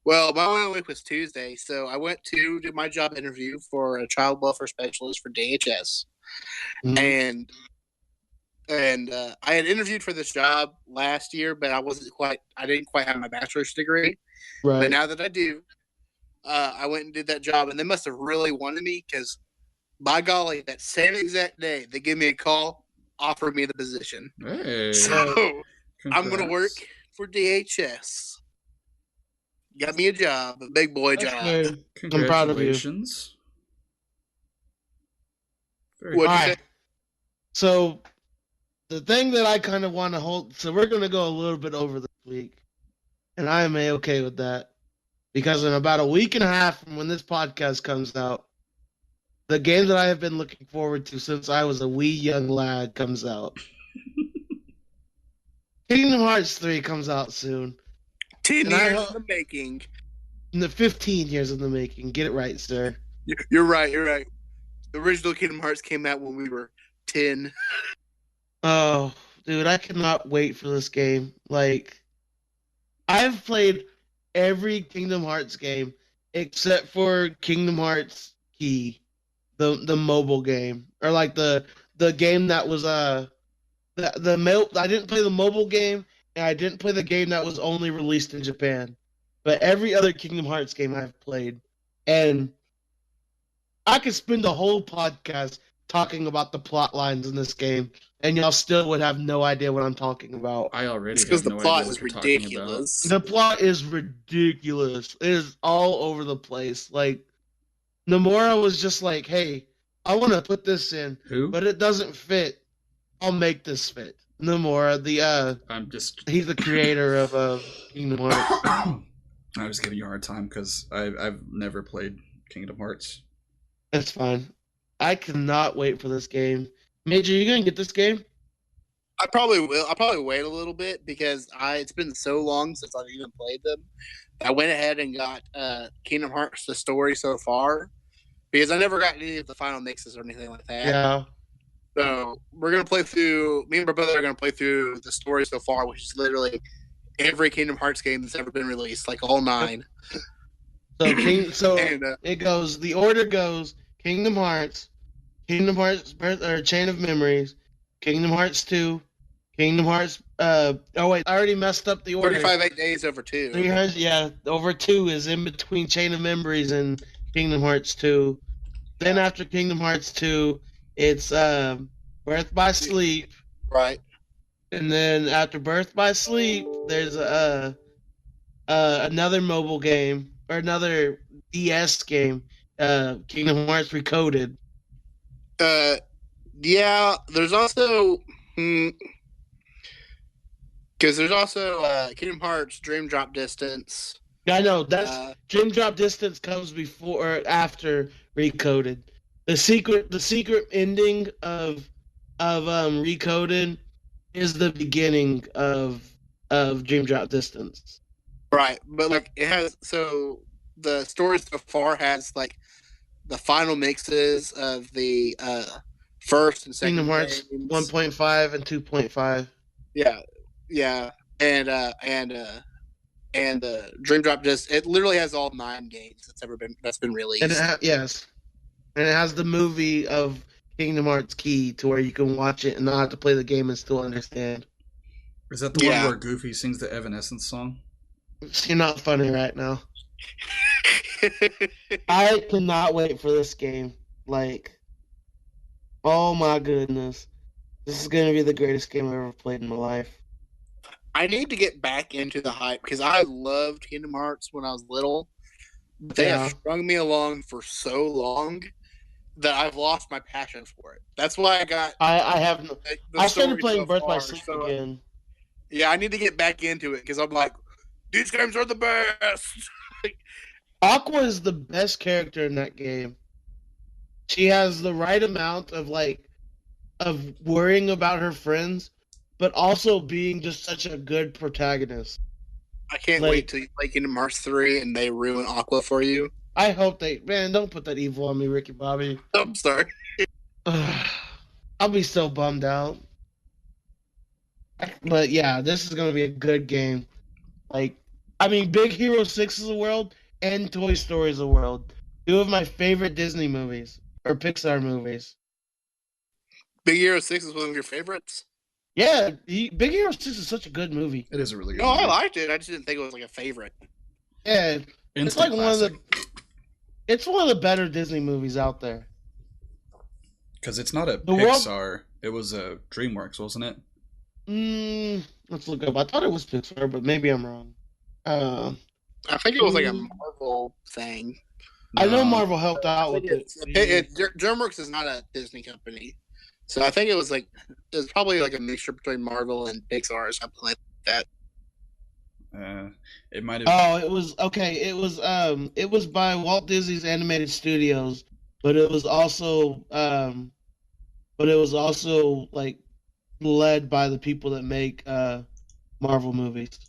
[SPEAKER 3] Well, my only week was Tuesday, so I went to do my job interview for a child welfare specialist for DHS,
[SPEAKER 1] Mhm.
[SPEAKER 3] and I had interviewed for this job last year, but I didn't quite have my bachelor's degree. But
[SPEAKER 1] Right.
[SPEAKER 3] now that I do, I went and did that job, and they must have really wanted me because, by golly, that same exact day they gave me a call, offered me the position.
[SPEAKER 2] Hey,
[SPEAKER 3] So I'm going to work
[SPEAKER 2] congrats.
[SPEAKER 3] for DHS. Got me a job, a big boy
[SPEAKER 1] That's
[SPEAKER 3] job.
[SPEAKER 1] good. I'm proud of you.
[SPEAKER 2] Congratulations. Very
[SPEAKER 3] What'd you
[SPEAKER 1] All
[SPEAKER 3] say?
[SPEAKER 1] right. So the thing that I kind of want to hold, so we're going to go a little bit over this week, and I am okay with that because in about a week and a half from when this podcast comes out, the game that I have been looking forward to since I was a wee young lad comes out. Kingdom Hearts 3 comes out soon.
[SPEAKER 3] 10
[SPEAKER 1] And I
[SPEAKER 3] years
[SPEAKER 1] hope
[SPEAKER 3] in the making.
[SPEAKER 1] in the 15 years in the making. Get it right, sir.
[SPEAKER 3] You're right. You're right. The original Kingdom Hearts came out when we were 10.
[SPEAKER 1] Oh, dude, I cannot wait for this game. Like, I've played every Kingdom Hearts game except for Kingdom Hearts Key, the mobile game, or like the game that was I didn't play the mobile game, and I didn't play the game that was only released in Japan. But every other Kingdom Hearts game I've played, and I could spend a whole podcast talking about the plot lines in this game, and y'all still would have no idea what I'm talking about.
[SPEAKER 2] I already
[SPEAKER 3] It's because
[SPEAKER 2] have
[SPEAKER 3] the
[SPEAKER 2] no
[SPEAKER 3] plot
[SPEAKER 2] idea what
[SPEAKER 3] is
[SPEAKER 2] you're talking about.
[SPEAKER 3] ridiculous.
[SPEAKER 1] The plot is ridiculous. It is all over the place. Like, Nomura was just like, hey, I want to put this in,
[SPEAKER 2] Who?
[SPEAKER 1] but it doesn't fit. I'll make this fit. Nomura,
[SPEAKER 2] I'm just.
[SPEAKER 1] he's the creator of Kingdom Hearts.
[SPEAKER 2] I was giving you a hard time because I've never played Kingdom Hearts.
[SPEAKER 1] That's fine. I cannot wait for this game. Major, you gonna get this game?
[SPEAKER 3] I probably will. I'll probably wait a little bit because it's been so long since I've even played them. I went ahead and got Kingdom Hearts the story so far because I never got any of the final mixes or anything like that.
[SPEAKER 1] Yeah.
[SPEAKER 3] So we're gonna play through. Me and my brother are gonna play through the story so far, which is literally every Kingdom Hearts game that's ever been released, like all 9.
[SPEAKER 1] So
[SPEAKER 3] And,
[SPEAKER 1] it goes. The order goes: Kingdom Hearts, Chain of Memories, Kingdom Hearts 2, Kingdom Hearts. Oh wait, I already messed up the order.
[SPEAKER 3] 35 8 days over 2.
[SPEAKER 1] 300, yeah, over 2 is in between Chain of Memories and Kingdom Hearts 2. Then after Kingdom Hearts 2, it's Birth by Sleep.
[SPEAKER 3] Right.
[SPEAKER 1] And then after Birth by Sleep, there's another mobile game or another DS game, Kingdom Hearts Recoded.
[SPEAKER 3] Yeah, there's also because there's also Kingdom Hearts Dream Drop Distance.
[SPEAKER 1] I know that's Dream Drop Distance comes before or after Recoded. The secret ending of Recoded is the beginning of Dream Drop Distance.
[SPEAKER 3] Right, but like it has the story so far has like the final mixes of the first and second
[SPEAKER 1] Kingdom Hearts
[SPEAKER 3] games.
[SPEAKER 1] 1.5 and 2.5.
[SPEAKER 3] Yeah, and Dream Drop it literally has all 9 games that's been released.
[SPEAKER 1] And yes, and it has the movie of Kingdom Hearts Key to where you can watch it and not have to play the game and still understand.
[SPEAKER 2] Is that the one where Goofy sings the Evanescence song?
[SPEAKER 1] You're not funny right now. I cannot wait for this game. Like, oh my goodness. This is going to be the greatest game I've ever played in my life.
[SPEAKER 3] I need to get back into the hype because I loved Kingdom Hearts when I was little. But they have strung me along for so long that I've lost my passion for it. That's why I
[SPEAKER 1] started playing Birth by Sleep again.
[SPEAKER 3] Yeah, I need to get back into it because I'm like, these games are the best.
[SPEAKER 1] Aqua is the best character in that game. She has the right amount of worrying about her friends, but also being just such a good protagonist.
[SPEAKER 3] I can't
[SPEAKER 1] Like-
[SPEAKER 3] wait till you play Kingdom Hearts 3 and they ruin Aqua for you.
[SPEAKER 1] I hope man, don't put that evil on me, Ricky Bobby.
[SPEAKER 3] I'm sorry.
[SPEAKER 1] I'll be so bummed out. But yeah, this is gonna be a good game. Like, I mean, Big Hero 6 is a world, and Toy Story is a world. Two of my favorite Disney movies or Pixar movies.
[SPEAKER 3] Big Hero 6 is one of your favorites?
[SPEAKER 1] Yeah, Big Hero 6 is such a good movie.
[SPEAKER 2] It is a really good
[SPEAKER 3] No,
[SPEAKER 2] movie.
[SPEAKER 3] I liked it. I just didn't think it was like a favorite.
[SPEAKER 1] Yeah, it's
[SPEAKER 2] Instant
[SPEAKER 1] like it's one of the better Disney movies out there.
[SPEAKER 2] Because it's not a
[SPEAKER 1] The world-
[SPEAKER 2] Pixar. It was a DreamWorks, wasn't it?
[SPEAKER 1] Let's look up. I thought it was Pixar, but maybe I'm wrong.
[SPEAKER 3] I think it was like a Marvel thing.
[SPEAKER 1] I know
[SPEAKER 2] No.
[SPEAKER 1] Marvel helped out with it.
[SPEAKER 3] DreamWorks is not a Disney company, so I think it was probably like a mixture between Marvel and Pixar or something like that.
[SPEAKER 2] It might have.
[SPEAKER 1] Oh, it was okay. It was by Walt Disney's Animated Studios, but it was also like led by the people that make Marvel movies.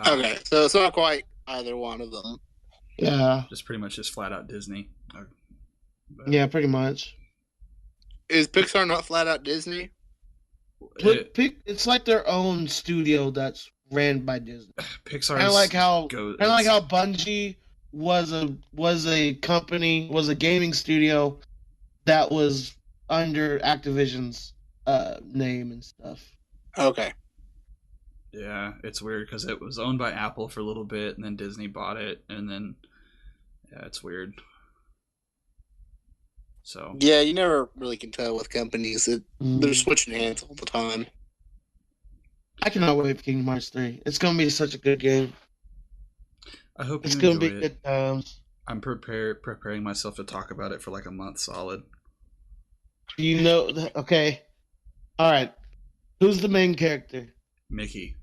[SPEAKER 3] Okay, so it's not quite either one of them.
[SPEAKER 1] Yeah,
[SPEAKER 2] Just pretty much just flat out Disney. But
[SPEAKER 1] yeah, pretty much.
[SPEAKER 3] Is Pixar not flat out Disney?
[SPEAKER 1] It's like their own studio that's ran by Disney.
[SPEAKER 2] Pixar
[SPEAKER 1] Kind of like how Bungie was a gaming studio that was under Activision's name and stuff.
[SPEAKER 3] Okay.
[SPEAKER 2] Yeah, it's weird because it was owned by Apple for a little bit, and then Disney bought it, and then it's weird. So
[SPEAKER 3] Yeah, you never really can tell with companies that they're
[SPEAKER 1] Mm.
[SPEAKER 3] switching hands all the time.
[SPEAKER 1] I cannot wait for Kingdom Hearts 3. It's gonna be such a good game.
[SPEAKER 2] I hope
[SPEAKER 1] It's
[SPEAKER 2] you
[SPEAKER 1] gonna
[SPEAKER 2] enjoy
[SPEAKER 1] be
[SPEAKER 2] it.
[SPEAKER 1] good times.
[SPEAKER 2] I'm preparing myself to talk about it for like a month solid.
[SPEAKER 1] You know, okay. All right. Who's the main character?
[SPEAKER 2] Mickey.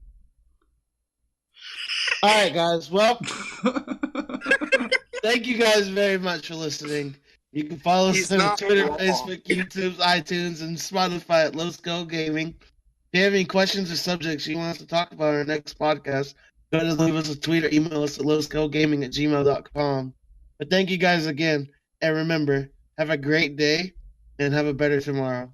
[SPEAKER 1] All right, guys. Well, thank you guys very much for listening. You can follow us
[SPEAKER 3] He's
[SPEAKER 1] on
[SPEAKER 3] not
[SPEAKER 1] Twitter,
[SPEAKER 3] wrong.
[SPEAKER 1] Facebook, YouTube, iTunes, and Spotify at Let's Go Gaming. If you have any questions or subjects you want us to talk about in our next podcast, go ahead and leave us a tweet or email us at letsgogaming@gmail.com. But thank you guys again. And remember, have a great day and have a better tomorrow.